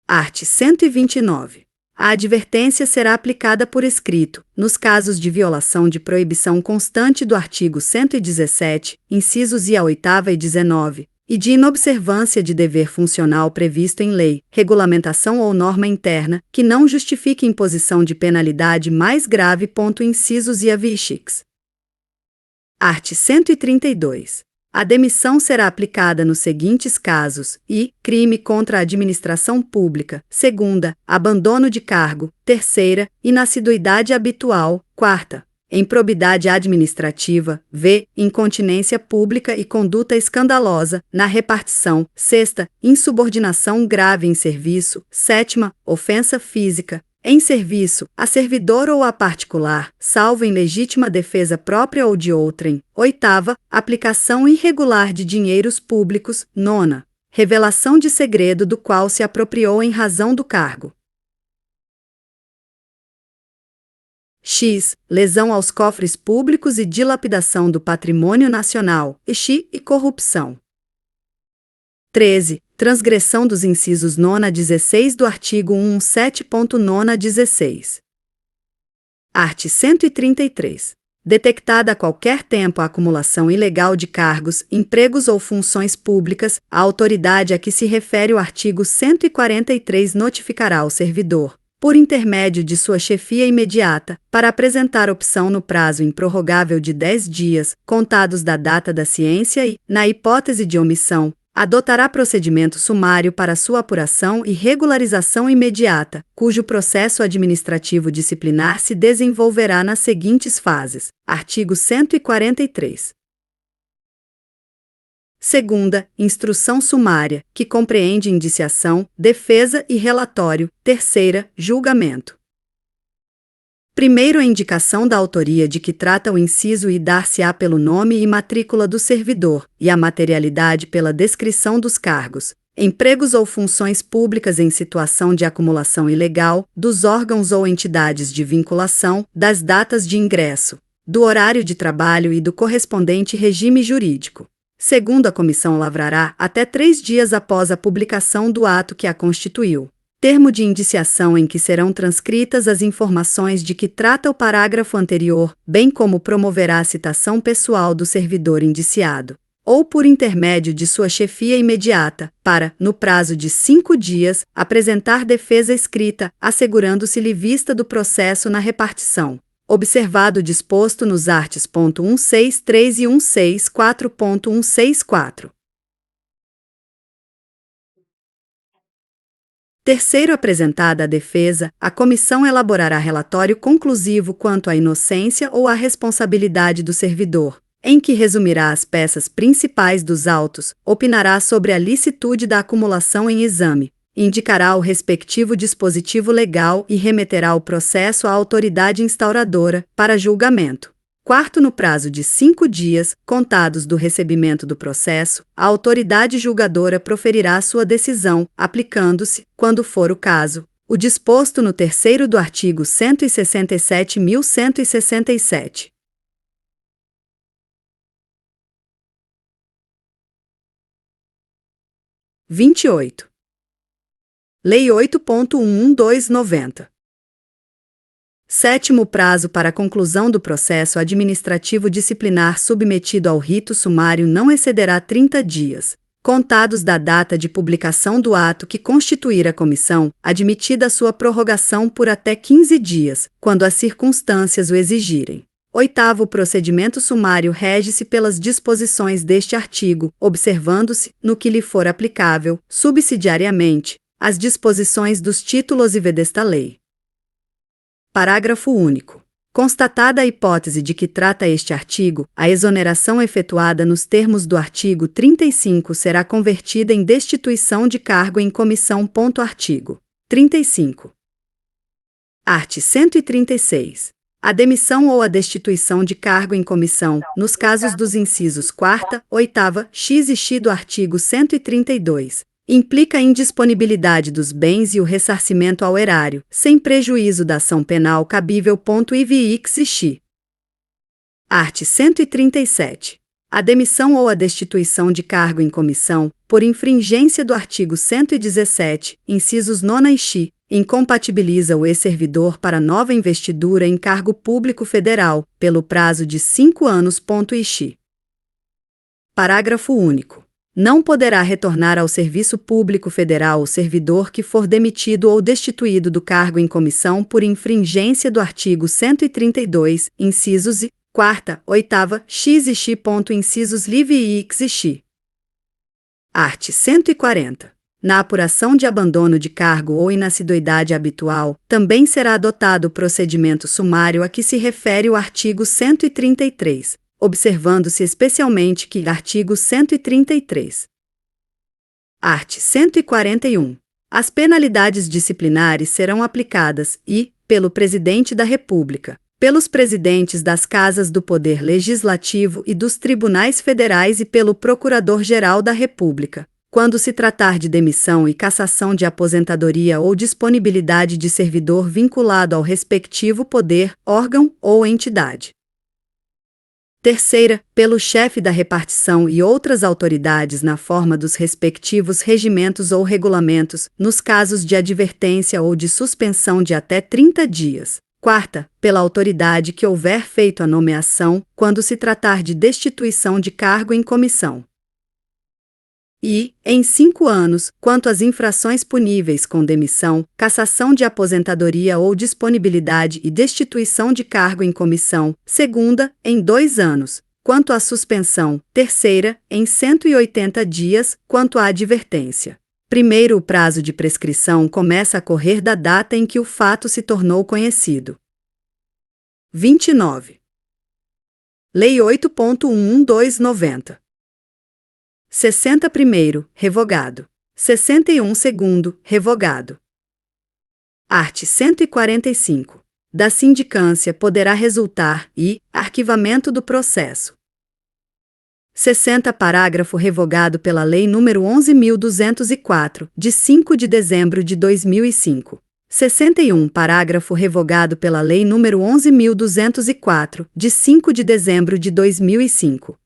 Art. 129. A advertência será aplicada por escrito, nos casos de violação de proibição constante do artigo 117, incisos I a 8ª e 19, e de inobservância de dever funcional previsto em lei, regulamentação ou norma interna, que não justifique imposição de penalidade mais grave. Incisos I a vixix. Art. 132. A demissão será aplicada nos seguintes casos: crime contra a administração pública; segunda, abandono de cargo; terceira, inassiduidade habitual; quarta, improbidade administrativa; v. incontinência pública e conduta escandalosa na repartição; sexta, insubordinação grave em serviço; sétima, ofensa física em serviço, a servidor ou a particular, salvo em legítima defesa própria ou de outrem; oitava, aplicação irregular de dinheiros públicos; nona, revelação de segredo do qual se apropriou em razão do cargo. X. Lesão aos cofres públicos e dilapidação do patrimônio nacional, e corrupção. 13. Transgressão dos incisos 9 a 16 do artigo 117.9 a 16. Art. 133. Detectada a qualquer tempo a acumulação ilegal de cargos, empregos ou funções públicas, a autoridade a que se refere o artigo 143 notificará ao servidor, por intermédio de sua chefia imediata, para apresentar opção no prazo improrrogável de 10 dias, contados da data da ciência e, na hipótese de omissão, adotará procedimento sumário para sua apuração e regularização imediata, cujo processo administrativo disciplinar se desenvolverá nas seguintes fases. Artigo 143. Segunda, instrução sumária, que compreende indiciação, defesa e relatório. Terceira, julgamento. Primeiro, a indicação da autoria de que trata o inciso e dar-se-á pelo nome e matrícula do servidor, e a materialidade pela descrição dos cargos, empregos ou funções públicas em situação de acumulação ilegal, dos órgãos ou entidades de vinculação, das datas de ingresso, do horário de trabalho e do correspondente regime jurídico. Segundo, a comissão lavrará, até 3 dias após a publicação do ato que a constituiu, termo de indiciação em que serão transcritas as informações de que trata o parágrafo anterior, bem como promoverá a citação pessoal do servidor indiciado, ou por intermédio de sua chefia imediata, para, no prazo de 5 dias, apresentar defesa escrita, assegurando-se-lhe vista do processo na repartição. Observado o disposto nos arts. 163 e 164.164. Terceiro, apresentada a defesa, a comissão elaborará relatório conclusivo quanto à inocência ou à responsabilidade do servidor, em que resumirá as peças principais dos autos, opinará sobre a licitude da acumulação em exame, indicará o respectivo dispositivo legal e remeterá o processo à autoridade instauradora para julgamento. Quarto, no prazo de 5 dias, contados do recebimento do processo, a autoridade julgadora proferirá sua decisão, aplicando-se, quando for o caso, o disposto no terceiro do artigo 167.167. § 28. Lei 8.11290. Sétimo, prazo para a conclusão do processo administrativo disciplinar submetido ao rito sumário não excederá 30 dias, contados da data de publicação do ato que constituir a comissão, admitida sua prorrogação por até 15 dias, quando as circunstâncias o exigirem. Oitavo, o procedimento sumário rege-se pelas disposições deste artigo, observando-se, no que lhe for aplicável, subsidiariamente, as disposições dos títulos IV desta lei. Parágrafo único. Constatada a hipótese de que trata este artigo, a exoneração efetuada nos termos do artigo 35 será convertida em destituição de cargo em comissão. Artigo 35. Art. 136. A demissão ou a destituição de cargo em comissão, nos casos dos incisos 4ª, 8ª, x e x do artigo 132, implica a indisponibilidade dos bens e o ressarcimento ao erário, sem prejuízo da ação penal cabível. IV x e x. Art. 137. A demissão ou a destituição de cargo em comissão, por infringência do artigo 117, incisos 9 e x, incompatibiliza o ex-servidor para nova investidura em cargo público federal, pelo prazo de 5 anos. E x. Parágrafo único. Não poderá retornar ao serviço público federal o servidor que for demitido ou destituído do cargo em comissão por infringência do artigo 132, incisos I, 4ª, 8ª, x e x. Incisos liv e x e x. Art. 140. Na apuração de abandono de cargo ou inassiduidade habitual, também será adotado o procedimento sumário a que se refere o artigo 133, observando-se especialmente que artigo 133. Art. 141. As penalidades disciplinares serão aplicadas e, pelo Presidente da República, pelos presidentes das Casas do Poder Legislativo e dos Tribunais Federais e pelo Procurador-Geral da República, quando se tratar de demissão e cassação de aposentadoria ou disponibilidade de servidor vinculado ao respectivo poder, órgão ou entidade. Terceira, pelo chefe da repartição e outras autoridades na forma dos respectivos regimentos ou regulamentos, nos casos de advertência ou de suspensão de até 30 dias. Quarta, pela autoridade que houver feito a nomeação, quando se tratar de destituição de cargo em comissão. E, em 5 anos, quanto às infrações puníveis com demissão, cassação de aposentadoria ou disponibilidade e destituição de cargo em comissão. Segunda, em 2 anos, quanto à suspensão. Terceira, em 180 dias, quanto à advertência. Primeiro, o prazo de prescrição começa a correr da data em que o fato se tornou conhecido. 29. Lei 8.11290. 60 primeiro, revogado. 61 segundo, revogado. Art. 145. Da sindicância poderá resultar e arquivamento do processo. 60 parágrafo revogado pela Lei nº 11.204, de 5 de dezembro de 2005. 61 parágrafo revogado pela Lei nº 11.204, de 5 de dezembro de 2005.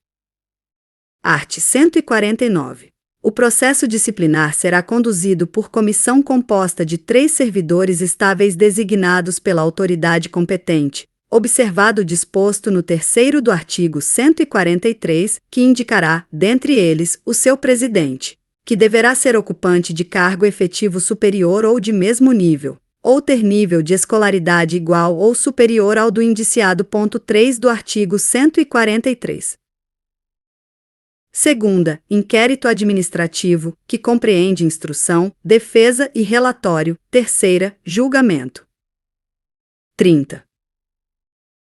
Art. 149. O processo disciplinar será conduzido por comissão composta de 3 servidores estáveis designados pela autoridade competente, observado o disposto no terceiro do artigo 143, que indicará, dentre eles, o seu presidente, que deverá ser ocupante de cargo efetivo superior ou de mesmo nível, ou ter nível de escolaridade igual ou superior ao do indiciado. 3 do artigo 143. Segunda, inquérito administrativo, que compreende instrução, defesa e relatório. Terceira, julgamento. 30.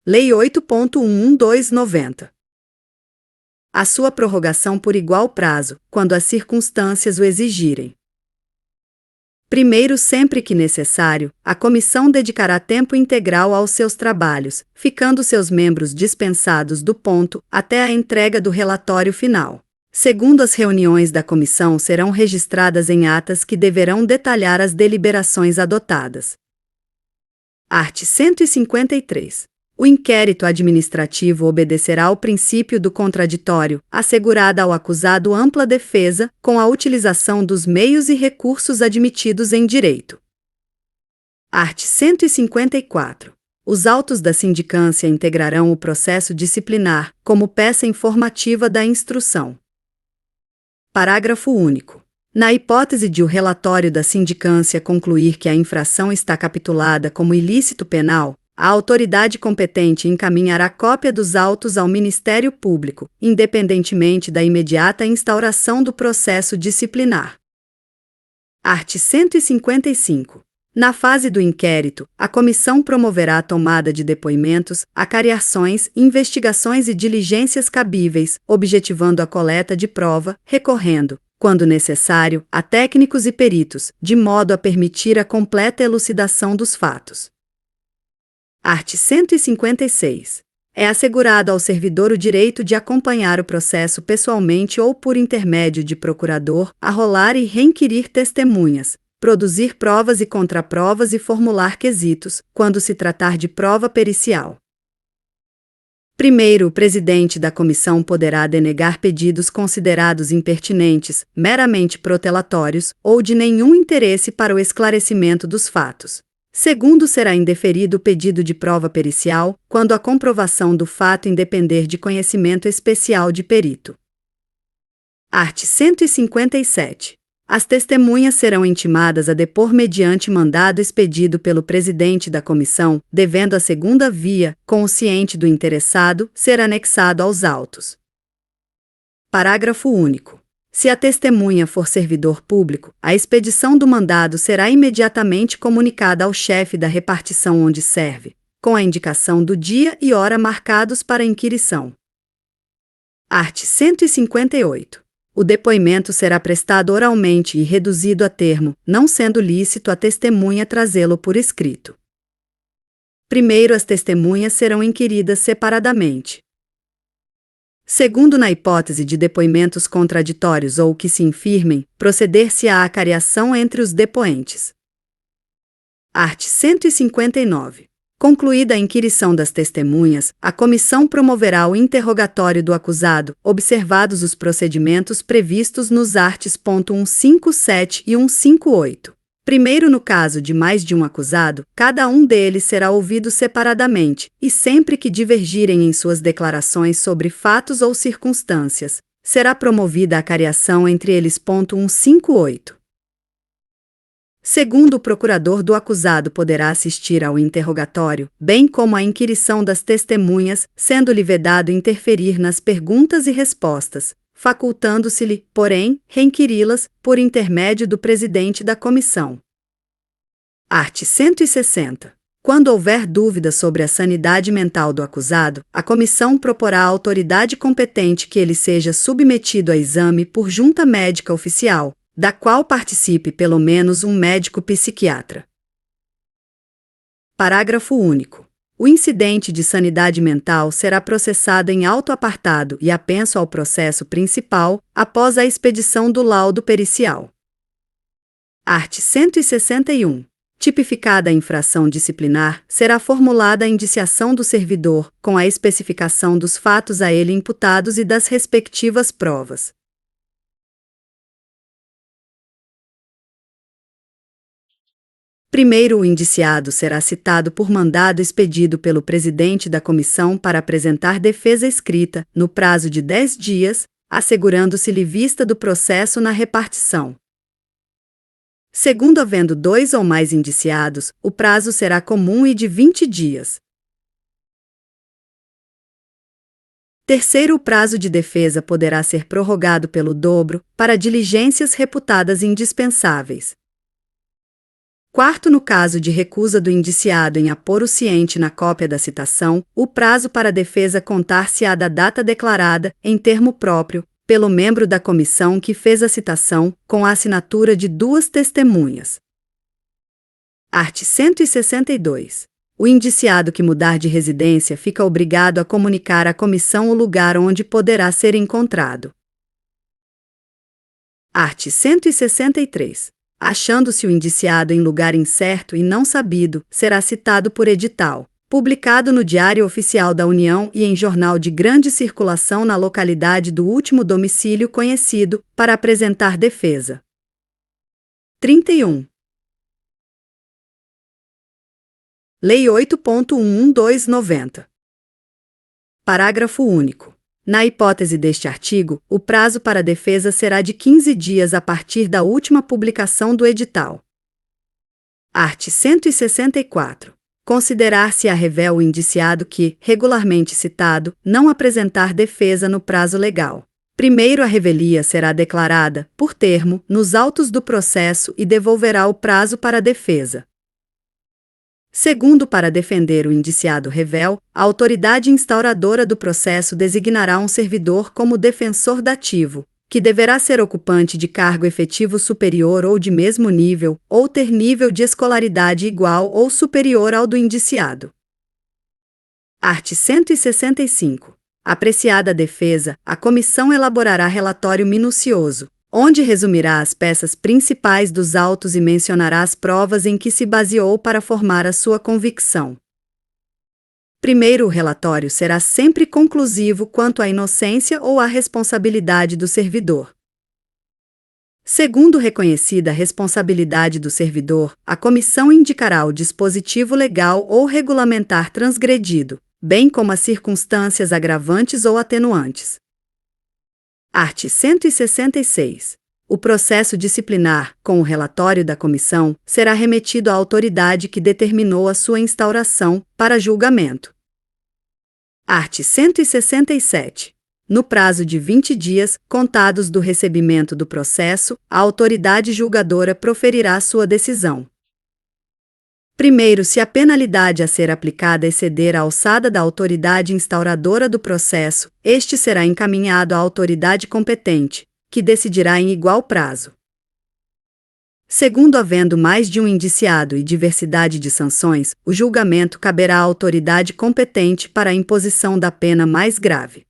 Lei 8.11290. A sua prorrogação por igual prazo, quando as circunstâncias o exigirem. Primeiro, sempre que necessário, a comissão dedicará tempo integral aos seus trabalhos, ficando seus membros dispensados do ponto até a entrega do relatório final. Segundo, as reuniões da comissão serão registradas em atas que deverão detalhar as deliberações adotadas. Art. 153. O inquérito administrativo obedecerá ao princípio do contraditório, assegurada ao acusado ampla defesa, com a utilização dos meios e recursos admitidos em direito. Art. 154. Os autos da sindicância integrarão o processo disciplinar, como peça informativa da instrução. Parágrafo único. Na hipótese de o relatório da sindicância concluir que a infração está capitulada como ilícito penal, a autoridade competente encaminhará cópia dos autos ao Ministério Público, independentemente da imediata instauração do processo disciplinar. Art. 155. Na fase do inquérito, a comissão promoverá a tomada de depoimentos, acariações, investigações e diligências cabíveis, objetivando a coleta de prova, recorrendo, quando necessário, a técnicos e peritos, de modo a permitir a completa elucidação dos fatos. Art. 156. É assegurado ao servidor o direito de acompanhar o processo pessoalmente ou por intermédio de procurador, arrolar e reinquirir testemunhas, produzir provas e contraprovas e formular quesitos, quando se tratar de prova pericial. Primeiro, o presidente da comissão poderá denegar pedidos considerados impertinentes, meramente protelatórios, ou de nenhum interesse para o esclarecimento dos fatos. Segundo, será indeferido o pedido de prova pericial, quando a comprovação do fato independer de conhecimento especial de perito. Art. 157. As testemunhas serão intimadas a depor mediante mandado expedido pelo presidente da comissão, devendo a segunda via, com o ciente do interessado, ser anexado aos autos. Parágrafo único. Se a testemunha for servidor público, a expedição do mandado será imediatamente comunicada ao chefe da repartição onde serve, com a indicação do dia e hora marcados para a inquirição. Art. 158. O depoimento será prestado oralmente e reduzido a termo, não sendo lícito a testemunha trazê-lo por escrito. Primeiro, as testemunhas serão inquiridas separadamente. Segundo, na hipótese de depoimentos contraditórios ou que se infirmem, proceder-se-á à acariação entre os depoentes. Art. 159. Concluída a inquirição das testemunhas, a comissão promoverá o interrogatório do acusado, observados os procedimentos previstos nos arts. 157 e 158. Primeiro, no caso de mais de um acusado, cada um deles será ouvido separadamente, e sempre que divergirem em suas declarações sobre fatos ou circunstâncias, será promovida a acariação entre eles. 158. Segundo, o procurador do acusado poderá assistir ao interrogatório, bem como à inquirição das testemunhas, sendo-lhe vedado interferir nas perguntas e respostas, facultando-se-lhe, porém, reinquiri-las, por intermédio do presidente da comissão. Art. 160. Quando houver dúvida sobre a sanidade mental do acusado, a comissão proporá à autoridade competente que ele seja submetido a exame por junta médica oficial, da qual participe pelo menos um médico psiquiatra. Parágrafo único. O incidente de sanidade mental será processado em auto apartado e apenso ao processo principal, após a expedição do laudo pericial. Art. 161. Tipificada a infração disciplinar, será formulada a indiciação do servidor, com a especificação dos fatos a ele imputados e das respectivas provas. Primeiro, o indiciado será citado por mandado expedido pelo presidente da comissão para apresentar defesa escrita, no prazo de 10 dias, assegurando-se-lhe vista do processo na repartição. Segundo, havendo 2 ou mais indiciados, o prazo será comum e de 20 dias. Terceiro, o prazo de defesa poderá ser prorrogado pelo dobro, para diligências reputadas indispensáveis. Quarto, no caso de recusa do indiciado em apor o ciente na cópia da citação, o prazo para a defesa contar-se-á da data declarada, em termo próprio, pelo membro da comissão que fez a citação, com a assinatura de 2 testemunhas. Art. 162. O indiciado que mudar de residência fica obrigado a comunicar à comissão o lugar onde poderá ser encontrado. Art. 163. Achando-se o indiciado em lugar incerto e não sabido, será citado por edital, publicado no Diário Oficial da União e em jornal de grande circulação na localidade do último domicílio conhecido, para apresentar defesa. 31. Lei 8.11290. Parágrafo único. Na hipótese deste artigo, o prazo para a defesa será de 15 dias a partir da última publicação do edital. Art. 164. Considerar-se-á rével o indiciado que, regularmente citado, não apresentar defesa no prazo legal. Primeiro, a revelia será declarada, por termo, nos autos do processo e devolverá o prazo para a defesa. Segundo, para defender o indiciado rével, a autoridade instauradora do processo designará um servidor como defensor dativo, que deverá ser ocupante de cargo efetivo superior ou de mesmo nível, ou ter nível de escolaridade igual ou superior ao do indiciado. Art. 165. Apreciada a defesa, a comissão elaborará relatório minucioso, onde resumirá as peças principais dos autos e mencionará as provas em que se baseou para formar a sua convicção. Primeiro, o relatório será sempre conclusivo quanto à inocência ou à responsabilidade do servidor. Segundo, reconhecida a responsabilidade do servidor, a comissão indicará o dispositivo legal ou regulamentar transgredido, bem como as circunstâncias agravantes ou atenuantes. Art. 166. O processo disciplinar, com o relatório da comissão, será remetido à autoridade que determinou a sua instauração, para julgamento. Art. 167. No prazo de 20 dias, contados do recebimento do processo, a autoridade julgadora proferirá sua decisão. Primeiro, se a penalidade a ser aplicada exceder a alçada da autoridade instauradora do processo, este será encaminhado à autoridade competente, que decidirá em igual prazo. Segundo, havendo mais de um indiciado e diversidade de sanções, o julgamento caberá à autoridade competente para a imposição da pena mais grave.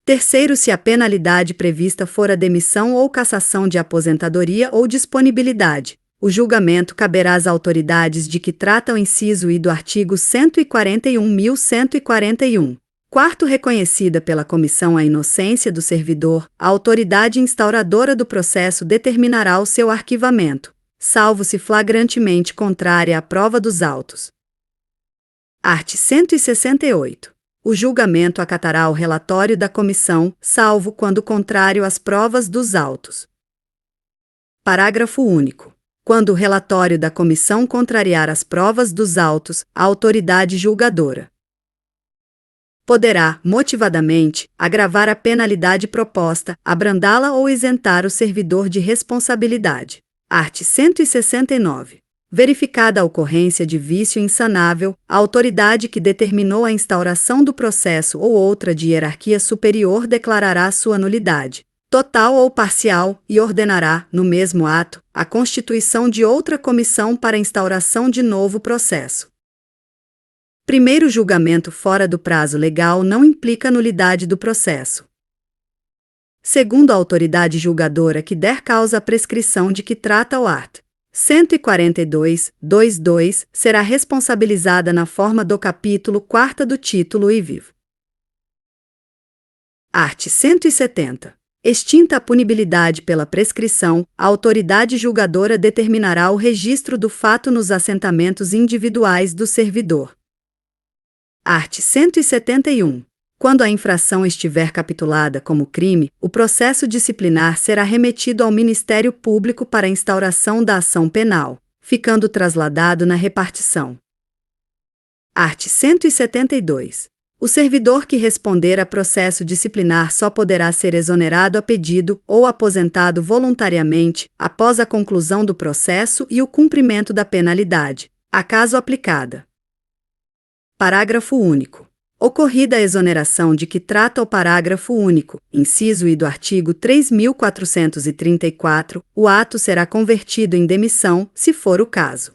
Terceiro, se a penalidade prevista for a demissão ou cassação de aposentadoria ou disponibilidade, o julgamento caberá às autoridades de que trata o inciso I do artigo 141.141. Quarto, reconhecida pela comissão a inocência do servidor, a autoridade instauradora do processo determinará o seu arquivamento, salvo se flagrantemente contrária à prova dos autos. Art. 168. O julgamento acatará o relatório da comissão, salvo quando contrário às provas dos autos. Parágrafo único. Quando o relatório da comissão contrariar as provas dos autos, a autoridade julgadora poderá, motivadamente, agravar a penalidade proposta, abrandá-la ou isentar o servidor de responsabilidade. Art. 169. Verificada a ocorrência de vício insanável, a autoridade que determinou a instauração do processo ou outra de hierarquia superior declarará sua nulidade, total ou parcial, e ordenará, no mesmo ato, a constituição de outra comissão para a instauração de novo processo. Primeiro, julgamento fora do prazo legal não implica nulidade do processo. Segundo, a autoridade julgadora que der causa à prescrição de que trata o art. 142.2.2 será responsabilizada na forma do capítulo 4º do título e vivo. Art. 170. Extinta a punibilidade pela prescrição, a autoridade julgadora determinará o registro do fato nos assentamentos individuais do servidor. Art. 171. Quando a infração estiver capitulada como crime, o processo disciplinar será remetido ao Ministério Público para instauração da ação penal, ficando trasladado na repartição. Art. 172. O servidor que responder a processo disciplinar só poderá ser exonerado a pedido ou aposentado voluntariamente após a conclusão do processo e o cumprimento da penalidade, acaso aplicada. Parágrafo único. Ocorrida a exoneração de que trata o parágrafo único, inciso I do artigo 3.434, o ato será convertido em demissão, se for o caso.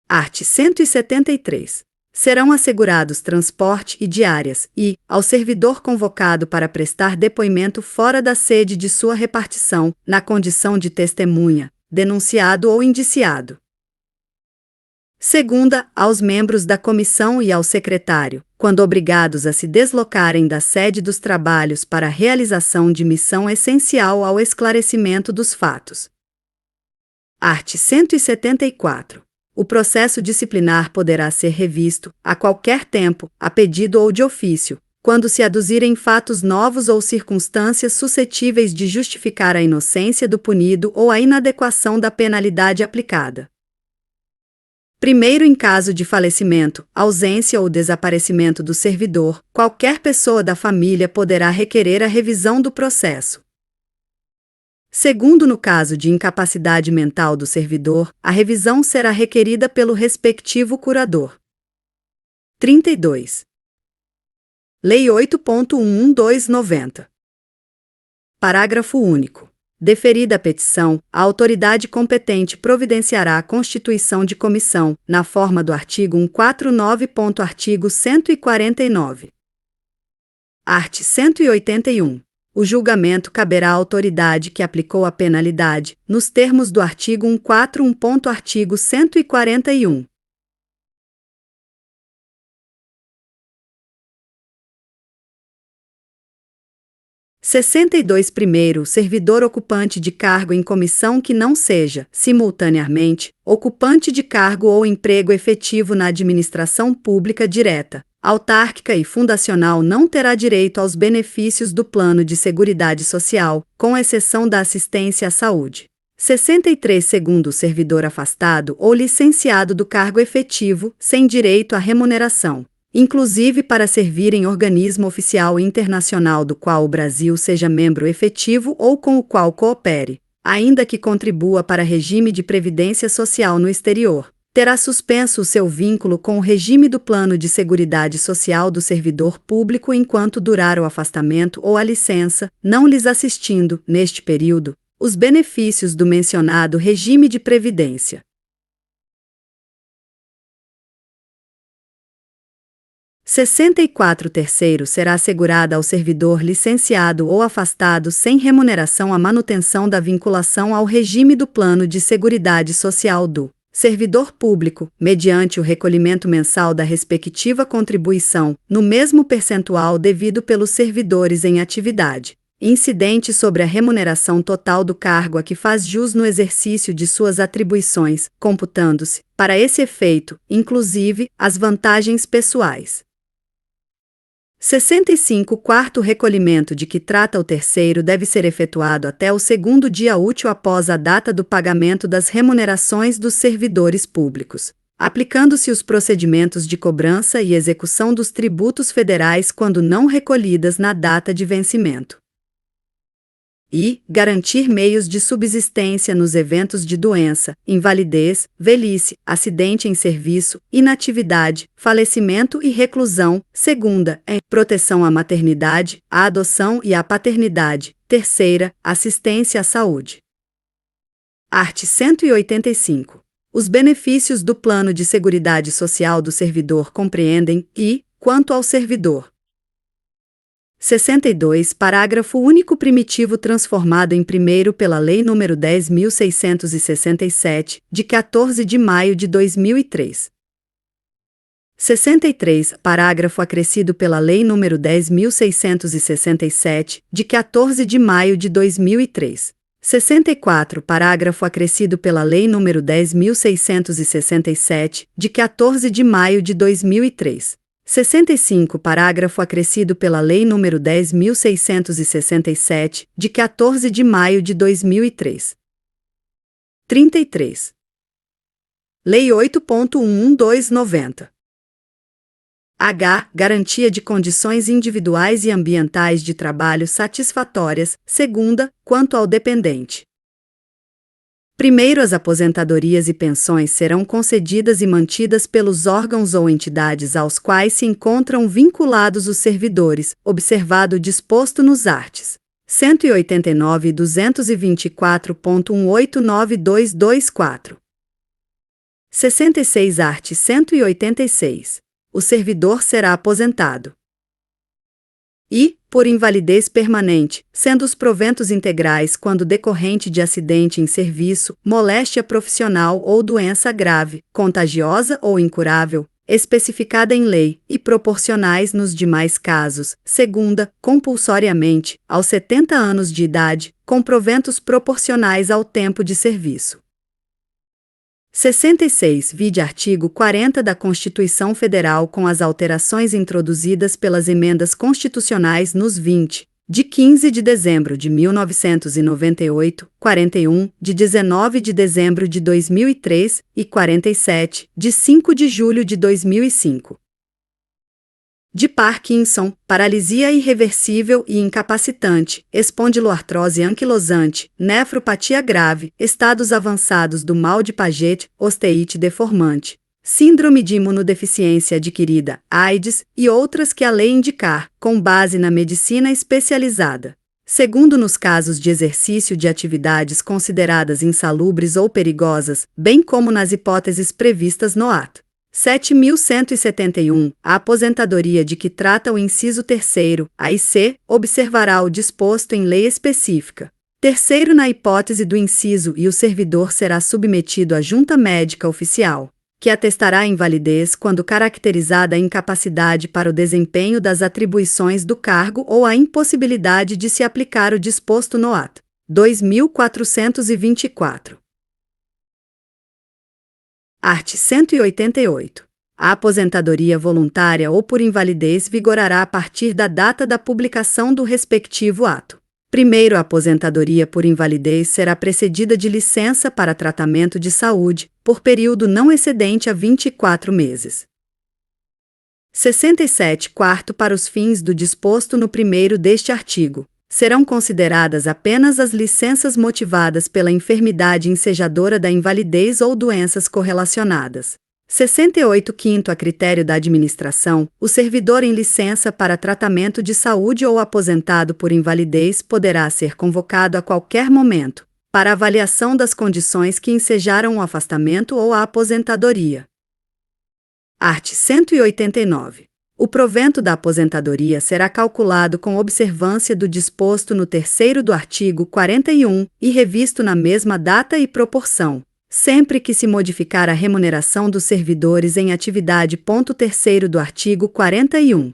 Art. 173. Serão assegurados transporte e diárias e, ao servidor convocado para prestar depoimento fora da sede de sua repartição, na condição de testemunha, denunciado ou indiciado. Segunda, aos membros da comissão e ao secretário, quando obrigados a se deslocarem da sede dos trabalhos para a realização de missão essencial ao esclarecimento dos fatos. Art. 174. O processo disciplinar poderá ser revisto, a qualquer tempo, a pedido ou de ofício, quando se aduzirem fatos novos ou circunstâncias suscetíveis de justificar a inocência do punido ou a inadequação da penalidade aplicada. Primeiro, em caso de falecimento, ausência ou desaparecimento do servidor, qualquer pessoa da família poderá requerer a revisão do processo. Segundo, no caso de incapacidade mental do servidor, a revisão será requerida pelo respectivo curador. 32. Lei 8.11290. Parágrafo único. Deferida a petição, a autoridade competente providenciará a constituição de comissão, na forma do artigo 149. Artigo 149. Art. 181. O julgamento caberá à autoridade que aplicou a penalidade, nos termos do artigo 141. Artigo 141. § 62. Primeiro, o servidor ocupante de cargo em comissão que não seja, simultaneamente, ocupante de cargo ou emprego efetivo na administração pública direta, autárquica e fundacional não terá direito aos benefícios do Plano de Seguridade Social, com exceção da assistência à saúde. 63. Segundo, o servidor afastado ou licenciado do cargo efetivo, sem direito à remuneração, inclusive para servir em organismo oficial internacional do qual o Brasil seja membro efetivo ou com o qual coopere, ainda que contribua para regime de previdência social no exterior, terá suspenso o seu vínculo com o regime do Plano de Seguridade Social do servidor público enquanto durar o afastamento ou a licença, não lhes assistindo, neste período, os benefícios do mencionado regime de previdência. 64. Terceiro, será assegurada ao servidor licenciado ou afastado sem remuneração a manutenção da vinculação ao regime do Plano de Seguridade Social do servidor público, mediante o recolhimento mensal da respectiva contribuição, no mesmo percentual devido pelos servidores em atividade, incidente sobre a remuneração total do cargo a que faz jus no exercício de suas atribuições, computando-se, para esse efeito, inclusive, as vantagens pessoais. 65. Quarto, recolhimento de que trata o terceiro deve ser efetuado até o segundo dia útil após a data do pagamento das remunerações dos servidores públicos, aplicando-se os procedimentos de cobrança e execução dos tributos federais quando não recolhidas na data de vencimento. E garantir meios de subsistência nos eventos de doença, invalidez, velhice, acidente em serviço, inatividade, falecimento e reclusão. Segunda, proteção à maternidade, à adoção e à paternidade. Terceira, assistência à saúde. Art. 185. Os benefícios do Plano de Seguridade Social do servidor compreendem e, quanto ao servidor, 62. Parágrafo único primitivo transformado em primeiro pela Lei nº 10.667, de 14 de maio de 2003. 63. Parágrafo acrescido pela Lei nº 10.667, de 14 de maio de 2003. 64. Parágrafo acrescido pela Lei nº 10.667, de 14 de maio de 2003. 65. Parágrafo acrescido pela Lei nº 10.667, de 14 de maio de 2003. 33. Lei 8.11290. H. Garantia de condições individuais e ambientais de trabalho satisfatórias, segunda, quanto ao dependente. Primeiro, as aposentadorias e pensões serão concedidas e mantidas pelos órgãos ou entidades aos quais se encontram vinculados os servidores, observado o disposto nos arts. 189 e 224.189224. 66 art. 186. O servidor será aposentado. E, por invalidez permanente, sendo os proventos integrais quando decorrente de acidente em serviço, moléstia profissional ou doença grave, contagiosa ou incurável, especificada em lei, e proporcionais nos demais casos, segunda, compulsoriamente, aos 70 anos de idade, com proventos proporcionais ao tempo de serviço. 66. Vide artigo 40 da Constituição Federal com as alterações introduzidas pelas emendas constitucionais nos 20, de 15 de dezembro de 1998, 41, de 19 de dezembro de 2003 e 47, de 5 de julho de 2005. De Parkinson, paralisia irreversível e incapacitante, espondiloartrose anquilosante, nefropatia grave, estados avançados do mal de Paget, osteite deformante, síndrome de imunodeficiência adquirida, AIDS e outras que a lei indicar, com base na medicina especializada. Segundo, nos casos de exercício de atividades consideradas insalubres ou perigosas, bem como nas hipóteses previstas no ato. 7.171. A aposentadoria de que trata o inciso 3º, A e C, observará o disposto em lei específica. Terceiro, na hipótese do inciso e o servidor será submetido à junta médica oficial, que atestará a invalidez quando caracterizada a incapacidade para o desempenho das atribuições do cargo ou a impossibilidade de se aplicar o disposto no ato. 2.424. Art. 188. A aposentadoria voluntária ou por invalidez vigorará a partir da data da publicação do respectivo ato. Primeiro, a aposentadoria por invalidez será precedida de licença para tratamento de saúde, por período não excedente a 24 meses. 67. Quarto, para os fins do disposto no primeiro deste artigo, serão consideradas apenas as licenças motivadas pela enfermidade ensejadora da invalidez ou doenças correlacionadas. 68. Quinto, a critério da administração, o servidor em licença para tratamento de saúde ou aposentado por invalidez poderá ser convocado a qualquer momento, para avaliação das condições que ensejaram o afastamento ou a aposentadoria. Art. 189. O provento da aposentadoria será calculado com observância do disposto no 3º do artigo 41 e revisto na mesma data e proporção, sempre que se modificar a remuneração dos servidores em atividade. 3º do artigo 41.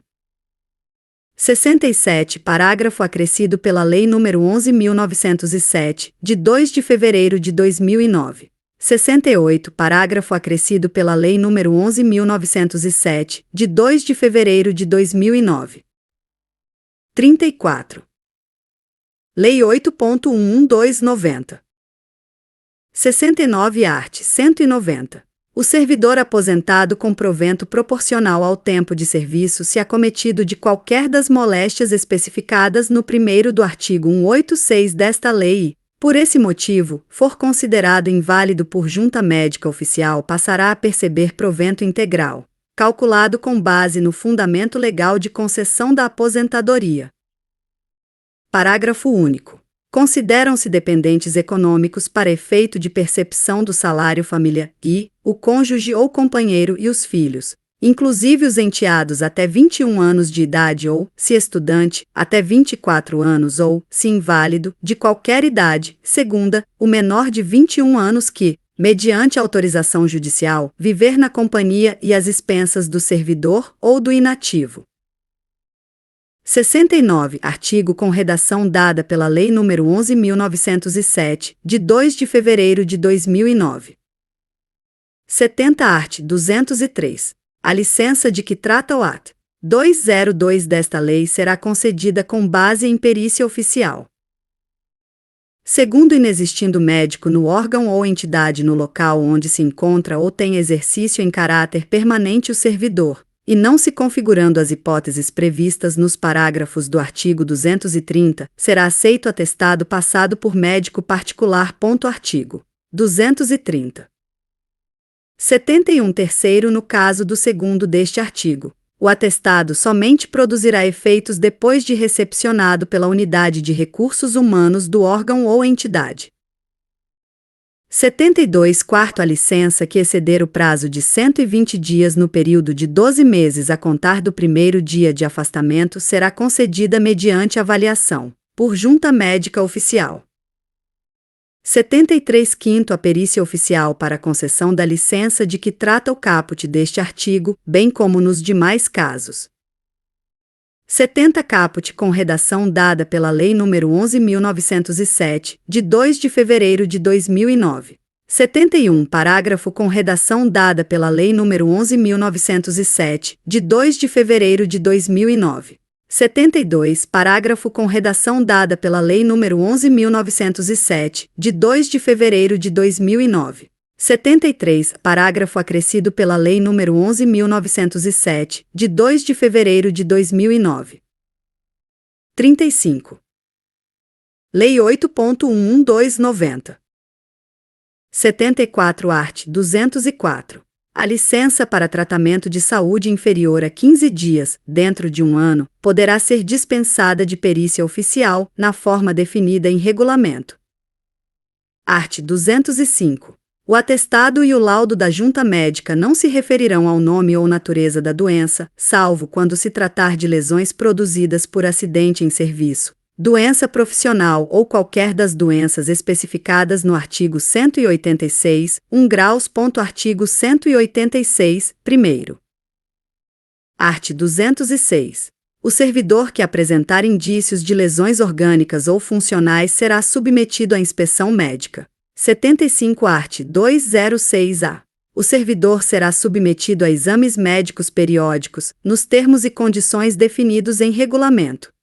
67. Parágrafo acrescido pela Lei nº 11.907, de 2 de fevereiro de 2009. 68. Parágrafo acrescido pela Lei nº 11.907, de 2 de fevereiro de 2009. 34. Lei 8.11290. 69. Art. 190. O servidor aposentado com provento proporcional ao tempo de serviço se acometido de qualquer das moléstias especificadas no 1º do artigo 186 desta lei, por esse motivo, for considerado inválido por junta médica oficial, passará a perceber provento integral, calculado com base no fundamento legal de concessão da aposentadoria. Parágrafo único. Consideram-se dependentes econômicos para efeito de percepção do salário família e o cônjuge ou companheiro e os filhos, inclusive os enteados até 21 anos de idade ou, se estudante, até 24 anos ou, se inválido, de qualquer idade, segunda, o menor de 21 anos que, mediante autorização judicial, viver na companhia e às expensas do servidor ou do inativo. 69. Artigo com redação dada pela Lei nº 11.907, de 2 de fevereiro de 2009. 70. Art. 203. A licença de que trata o art. 202 desta lei será concedida com base em perícia oficial. Segundo, inexistindo médico no órgão ou entidade no local onde se encontra ou tem exercício em caráter permanente o servidor, e não se configurando as hipóteses previstas nos parágrafos do artigo 230, será aceito atestado passado por médico particular. Artigo 230. 71. Terceiro, no caso do segundo deste artigo, o atestado somente produzirá efeitos depois de recepcionado pela unidade de recursos humanos do órgão ou entidade. 72. Quarto, a licença que exceder o prazo de 120 dias no período de 12 meses a contar do primeiro dia de afastamento será concedida mediante avaliação, por junta médica oficial. 73. Quinto, a perícia oficial para a concessão da licença de que trata o caput deste artigo, bem como nos demais casos. 70. Caput com redação dada pela Lei nº 11.907, de 2 de fevereiro de 2009. 71. Parágrafo com redação dada pela Lei nº 11.907, de 2 de fevereiro de 2009. 72. Parágrafo com redação dada pela Lei nº 11.907, de 2 de fevereiro de 2009. 73. Parágrafo acrescido pela Lei nº 11.907, de 2 de fevereiro de 2009. 35. Lei 8.11290. 74. Art. 204. A licença para tratamento de saúde inferior a 15 dias, dentro de um ano, poderá ser dispensada de perícia oficial, na forma definida em regulamento. Art. 205. O atestado e o laudo da junta médica não se referirão ao nome ou natureza da doença, salvo quando se tratar de lesões produzidas por acidente em serviço, doença profissional ou qualquer das doenças especificadas no artigo 186, 1 graus. Artigo 186, primeiro. Art. 206. O servidor que apresentar indícios de lesões orgânicas ou funcionais será submetido à inspeção médica. 75. Art. 206-A. O servidor será submetido a exames médicos periódicos, nos termos e condições definidos em regulamento.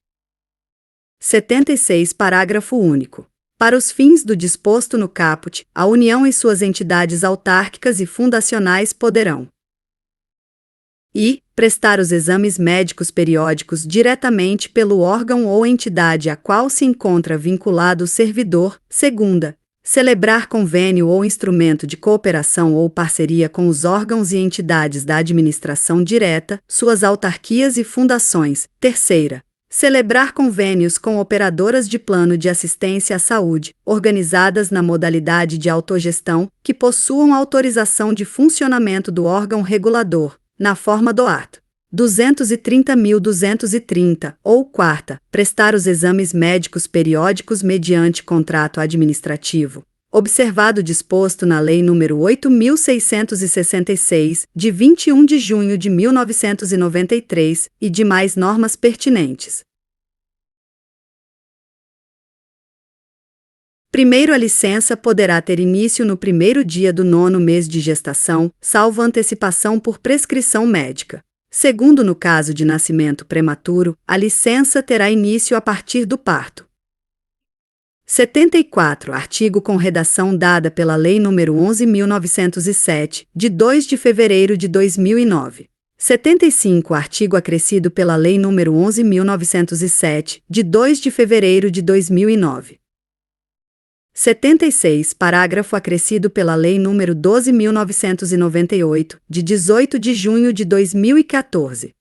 76. Parágrafo único. Para os fins do disposto no caput, a União e suas entidades autárquicas e fundacionais poderão: prestar os exames médicos periódicos diretamente pelo órgão ou entidade a qual se encontra vinculado o servidor. Segunda, celebrar convênio ou instrumento de cooperação ou parceria com os órgãos e entidades da administração direta, suas autarquias e fundações. Terceira, celebrar convênios com operadoras de plano de assistência à saúde, organizadas na modalidade de autogestão, que possuam autorização de funcionamento do órgão regulador, na forma do art. 230.230, ou quarta, prestar os exames médicos periódicos mediante contrato administrativo, observado o disposto na Lei nº 8.666, de 21 de junho de 1993, e demais normas pertinentes. Primeiro, a licença poderá ter início no primeiro dia do 9º mês de gestação, salvo antecipação por prescrição médica. Segundo, no caso de nascimento prematuro, a licença terá início a partir do parto. 74. Artigo com redação dada pela Lei nº 11.907, de 2 de fevereiro de 2009. 75. Artigo acrescido pela Lei nº 11.907, de 2 de fevereiro de 2009. 76. Parágrafo acrescido pela Lei nº 12.998, de 18 de junho de 2014.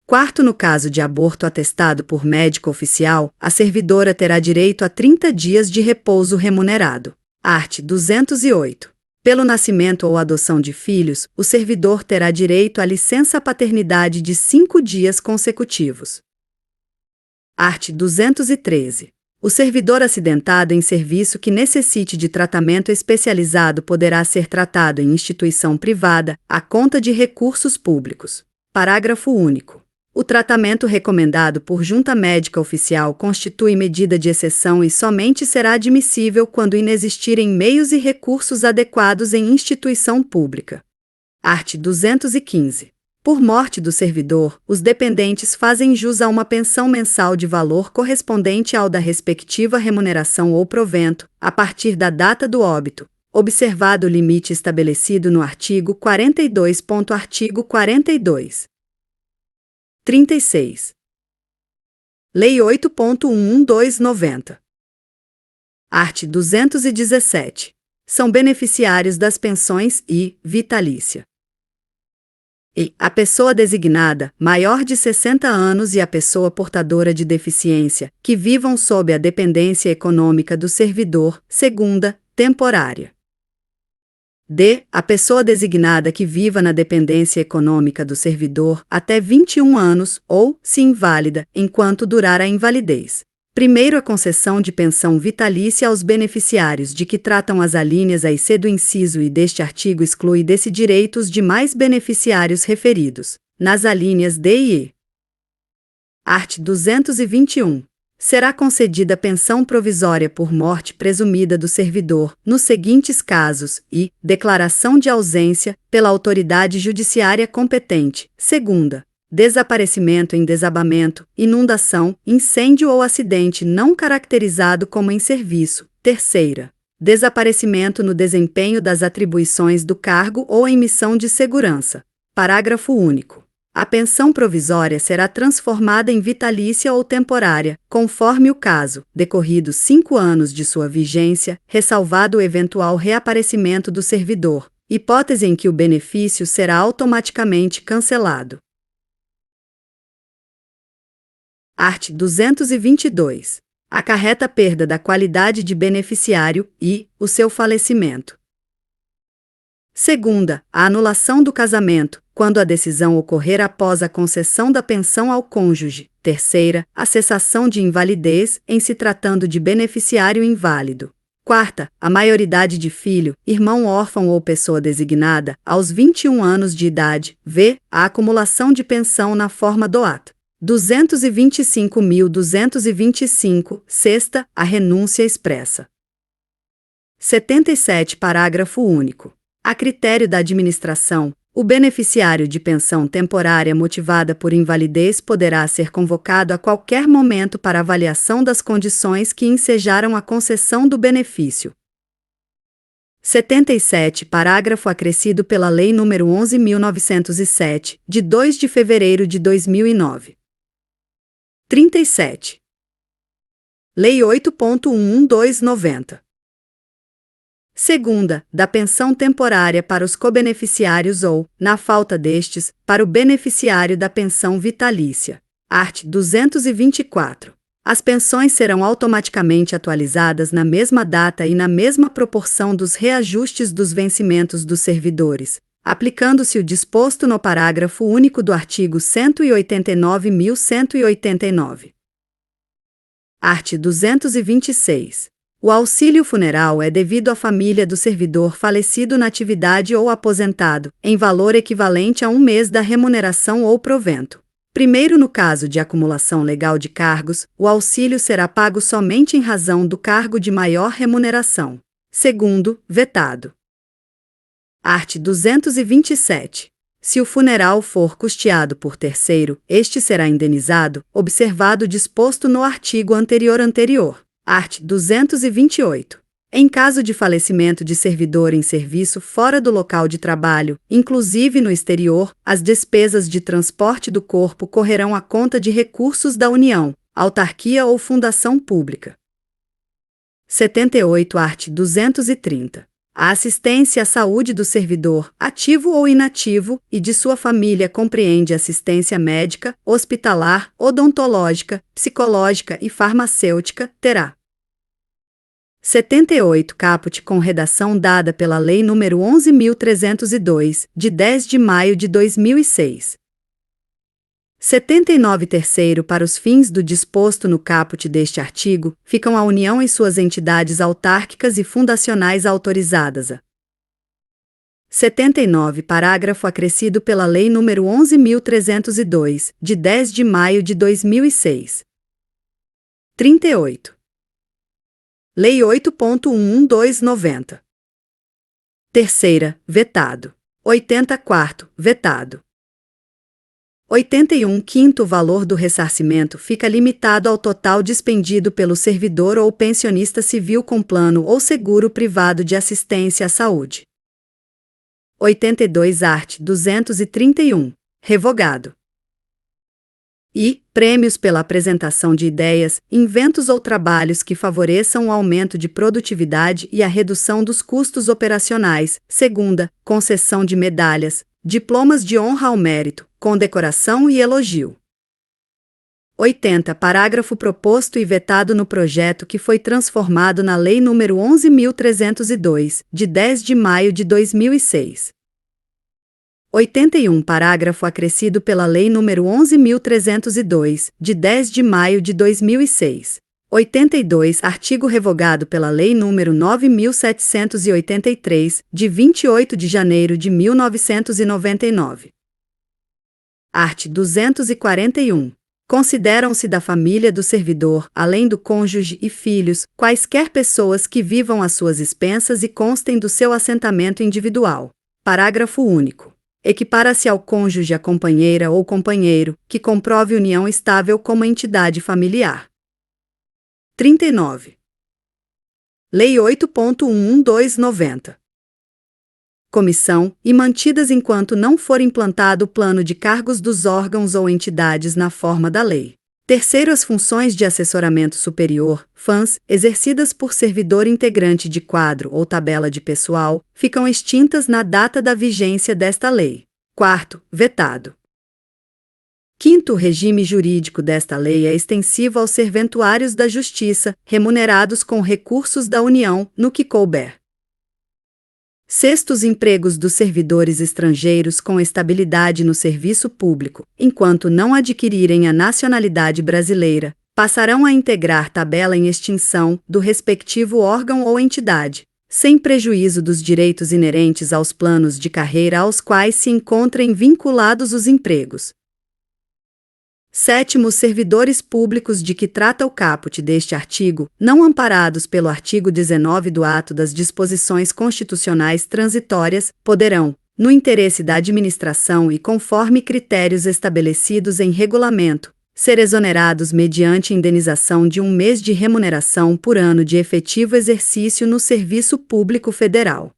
Quarto, no caso de aborto atestado por médico oficial, a servidora terá direito a 30 dias de repouso remunerado. Art. 208. Pelo nascimento ou adoção de filhos, o servidor terá direito à licença paternidade de 5 dias consecutivos. Art. 213. O servidor acidentado em serviço que necessite de tratamento especializado poderá ser tratado em instituição privada, à conta de recursos públicos. Parágrafo único. O tratamento recomendado por junta médica oficial constitui medida de exceção e somente será admissível quando inexistirem meios e recursos adequados em instituição pública. Art. 215. Por morte do servidor, os dependentes fazem jus a uma pensão mensal de valor correspondente ao da respectiva remuneração ou provento, a partir da data do óbito, observado o limite estabelecido no artigo 42. Artigo 42. 36. Lei 8.11290. Art. 217. São beneficiários das pensões e vitalícia. E a pessoa designada, maior de 60 anos e a pessoa portadora de deficiência, que vivam sob a dependência econômica do servidor, segunda, temporária. D. A pessoa designada que viva na dependência econômica do servidor até 21 anos ou, se inválida, enquanto durar a invalidez. Primeiro, a concessão de pensão vitalícia aos beneficiários de que tratam as alíneas A e C do inciso I deste artigo exclui desse direito os demais beneficiários referidos, nas alíneas D e E. Art. 221. Será concedida pensão provisória por morte presumida do servidor, nos seguintes casos, e declaração de ausência, pela autoridade judiciária competente, segunda, desaparecimento em desabamento, inundação, incêndio ou acidente não caracterizado como em serviço, terceira, desaparecimento no desempenho das atribuições do cargo ou em missão de segurança. Parágrafo único. A pensão provisória será transformada em vitalícia ou temporária, conforme o caso, decorridos 5 anos de sua vigência, ressalvado o eventual reaparecimento do servidor, hipótese em que o benefício será automaticamente cancelado. Art. 222. Acarreta perda da qualidade de beneficiário e o seu falecimento. Segunda, a anulação do casamento, quando a decisão ocorrer após a concessão da pensão ao cônjuge. Terceira, a cessação de invalidez, em se tratando de beneficiário inválido. Quarta, a maioridade de filho, irmão órfão ou pessoa designada, aos 21 anos de idade. V, a acumulação de pensão na forma do ato. 225.225, sexta, a renúncia expressa. 77. Parágrafo único. A critério da administração, o beneficiário de pensão temporária motivada por invalidez poderá ser convocado a qualquer momento para avaliação das condições que ensejaram a concessão do benefício. 77. Parágrafo acrescido pela Lei nº 11.907, de 2 de fevereiro de 2009. 37. Lei 8.11290. Segunda, da pensão temporária para os cobeneficiários ou, na falta destes, para o beneficiário da pensão vitalícia. Art. 224. As pensões serão automaticamente atualizadas na mesma data e na mesma proporção dos reajustes dos vencimentos dos servidores, aplicando-se o disposto no parágrafo único do artigo 189.189. Art. 226. O auxílio funeral é devido à família do servidor falecido na atividade ou aposentado, em valor equivalente a 1 mês da remuneração ou provento. Primeiro, no caso de acumulação legal de cargos, o auxílio será pago somente em razão do cargo de maior remuneração. Segundo, vetado. Art. 227. Se o funeral for custeado por terceiro, este será indenizado, observado o disposto no artigo anterior. Art. 228. Em caso de falecimento de servidor em serviço fora do local de trabalho, inclusive no exterior, as despesas de transporte do corpo correrão à conta de recursos da União, autarquia ou fundação pública. 78. Art. 230. A assistência à saúde do servidor, ativo ou inativo, e de sua família compreende assistência médica, hospitalar, odontológica, psicológica e farmacêutica, terá. 78. Caput com redação dada pela Lei nº 11.302, de 10 de maio de 2006. 79. Terceiro, para os fins do disposto no caput deste artigo, ficam a União e suas entidades autárquicas e fundacionais autorizadas a. 79. Parágrafo acrescido pela Lei nº 11.302, de 10 de maio de 2006. 38. Lei 8.11290. Terceira, vetado. 84. Vetado. 81. Quinto, o valor do ressarcimento fica limitado ao total dispendido pelo servidor ou pensionista civil com plano ou seguro privado de assistência à saúde. 82. Art. 231. Revogado. E prêmios pela apresentação de ideias, inventos ou trabalhos que favoreçam o aumento de produtividade e a redução dos custos operacionais. Segunda, concessão de medalhas, diplomas de honra ao mérito, condecoração e elogio. 80. Parágrafo proposto e vetado no projeto que foi transformado na Lei nº 11.302, de 10 de maio de 2006. 81. Parágrafo acrescido pela Lei nº 11.302, de 10 de maio de 2006. 82. Artigo revogado pela Lei nº 9.783, de 28 de janeiro de 1999. Art. 241. Consideram-se da família do servidor, além do cônjuge e filhos, quaisquer pessoas que vivam às suas expensas e constem do seu assentamento individual. Parágrafo único. Equipara-se ao cônjuge a companheira ou companheiro, que comprove união estável como entidade familiar. 39. Lei 8.11290. Comissão, e mantidas enquanto não for implantado o plano de cargos dos órgãos ou entidades na forma da lei. Terceiro, as funções de assessoramento superior, FANS, exercidas por servidor integrante de quadro ou tabela de pessoal, ficam extintas na data da vigência desta lei. Quarto, vetado. Quinto, o regime jurídico desta lei é extensivo aos serventuários da Justiça, remunerados com recursos da União, no que couber. Sexto, os empregos dos servidores estrangeiros com estabilidade no serviço público, enquanto não adquirirem a nacionalidade brasileira, passarão a integrar tabela em extinção do respectivo órgão ou entidade, sem prejuízo dos direitos inerentes aos planos de carreira aos quais se encontrem vinculados os empregos. Sétimo, os servidores públicos de que trata o caput deste artigo, não amparados pelo artigo 19 do ato das disposições constitucionais transitórias, poderão, no interesse da administração e conforme critérios estabelecidos em regulamento, ser exonerados mediante indenização de 1 mês de remuneração por ano de efetivo exercício no serviço público federal.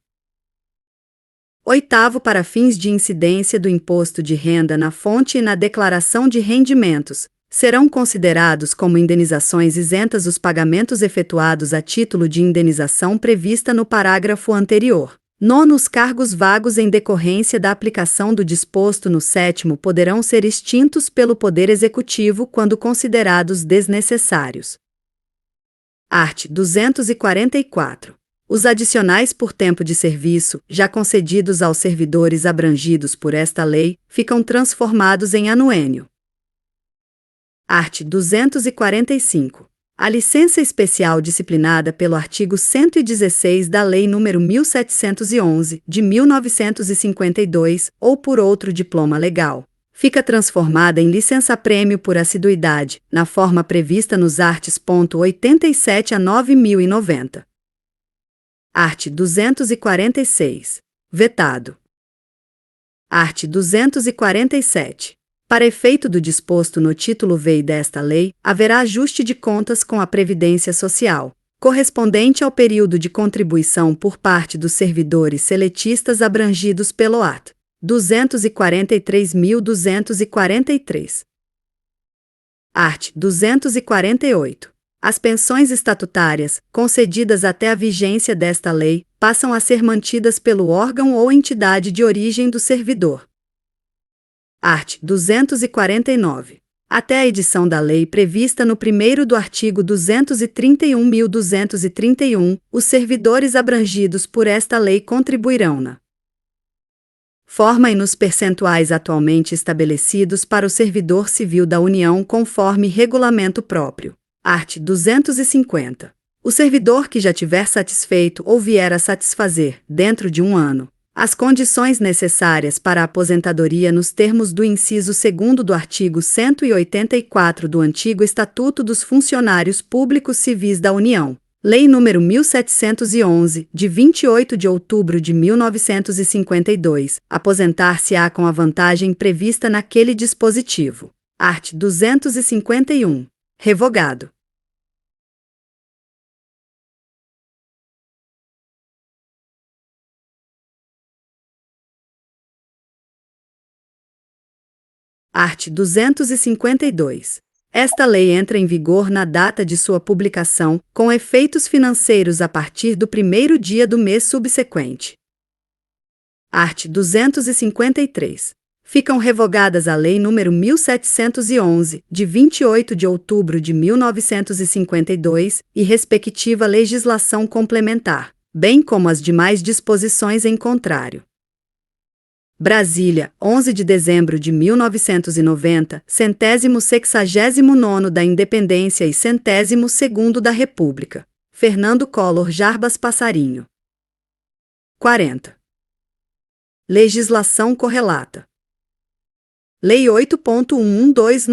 Oitavo, para fins de incidência do imposto de renda na fonte e na declaração de rendimentos, serão considerados como indenizações isentas os pagamentos efetuados a título de indenização prevista no parágrafo anterior. Nono, os cargos vagos em decorrência da aplicação do disposto no sétimo poderão ser extintos pelo Poder Executivo quando considerados desnecessários. Art. 244. Os adicionais por tempo de serviço, já concedidos aos servidores abrangidos por esta lei, ficam transformados em anuênio. Art. 245. A licença especial disciplinada pelo artigo 116 da Lei nº 1711, de 1952, ou por outro diploma legal, fica transformada em licença-prêmio por assiduidade, na forma prevista nos arts. 87 a 9090. Art. 246. Vetado. Art. 247. Para efeito do disposto no título VEI desta lei, haverá ajuste de contas com a Previdência Social, correspondente ao período de contribuição por parte dos servidores seletistas abrangidos pelo AT. 243.243. Art. 248. As pensões estatutárias, concedidas até a vigência desta lei, passam a ser mantidas pelo órgão ou entidade de origem do servidor. Art. 249. Até a edição da lei prevista no primeiro do artigo 231.231, os servidores abrangidos por esta lei contribuirão na forma e nos percentuais atualmente estabelecidos para o servidor civil da União conforme regulamento próprio. Art. 250. O servidor que já tiver satisfeito ou vier a satisfazer, dentro de um ano, as condições necessárias para a aposentadoria nos termos do inciso 2º do artigo 184 do antigo Estatuto dos Funcionários Públicos Civis da União, Lei nº 1711, de 28 de outubro de 1952, aposentar-se-á com a vantagem prevista naquele dispositivo. Art. 251. Revogado. Art. 252. Esta lei entra em vigor na data de sua publicação, com efeitos financeiros a partir do primeiro dia do mês subsequente. Art. 253. Ficam revogadas a Lei nº 1711, de 28 de outubro de 1952, e respectiva legislação complementar, bem como as demais disposições em contrário. Brasília, 11 de dezembro de 1990, 169º da Independência e 102º da República. Fernando Collor Jarbas Passarinho. 40. Legislação correlata. Lei 8.112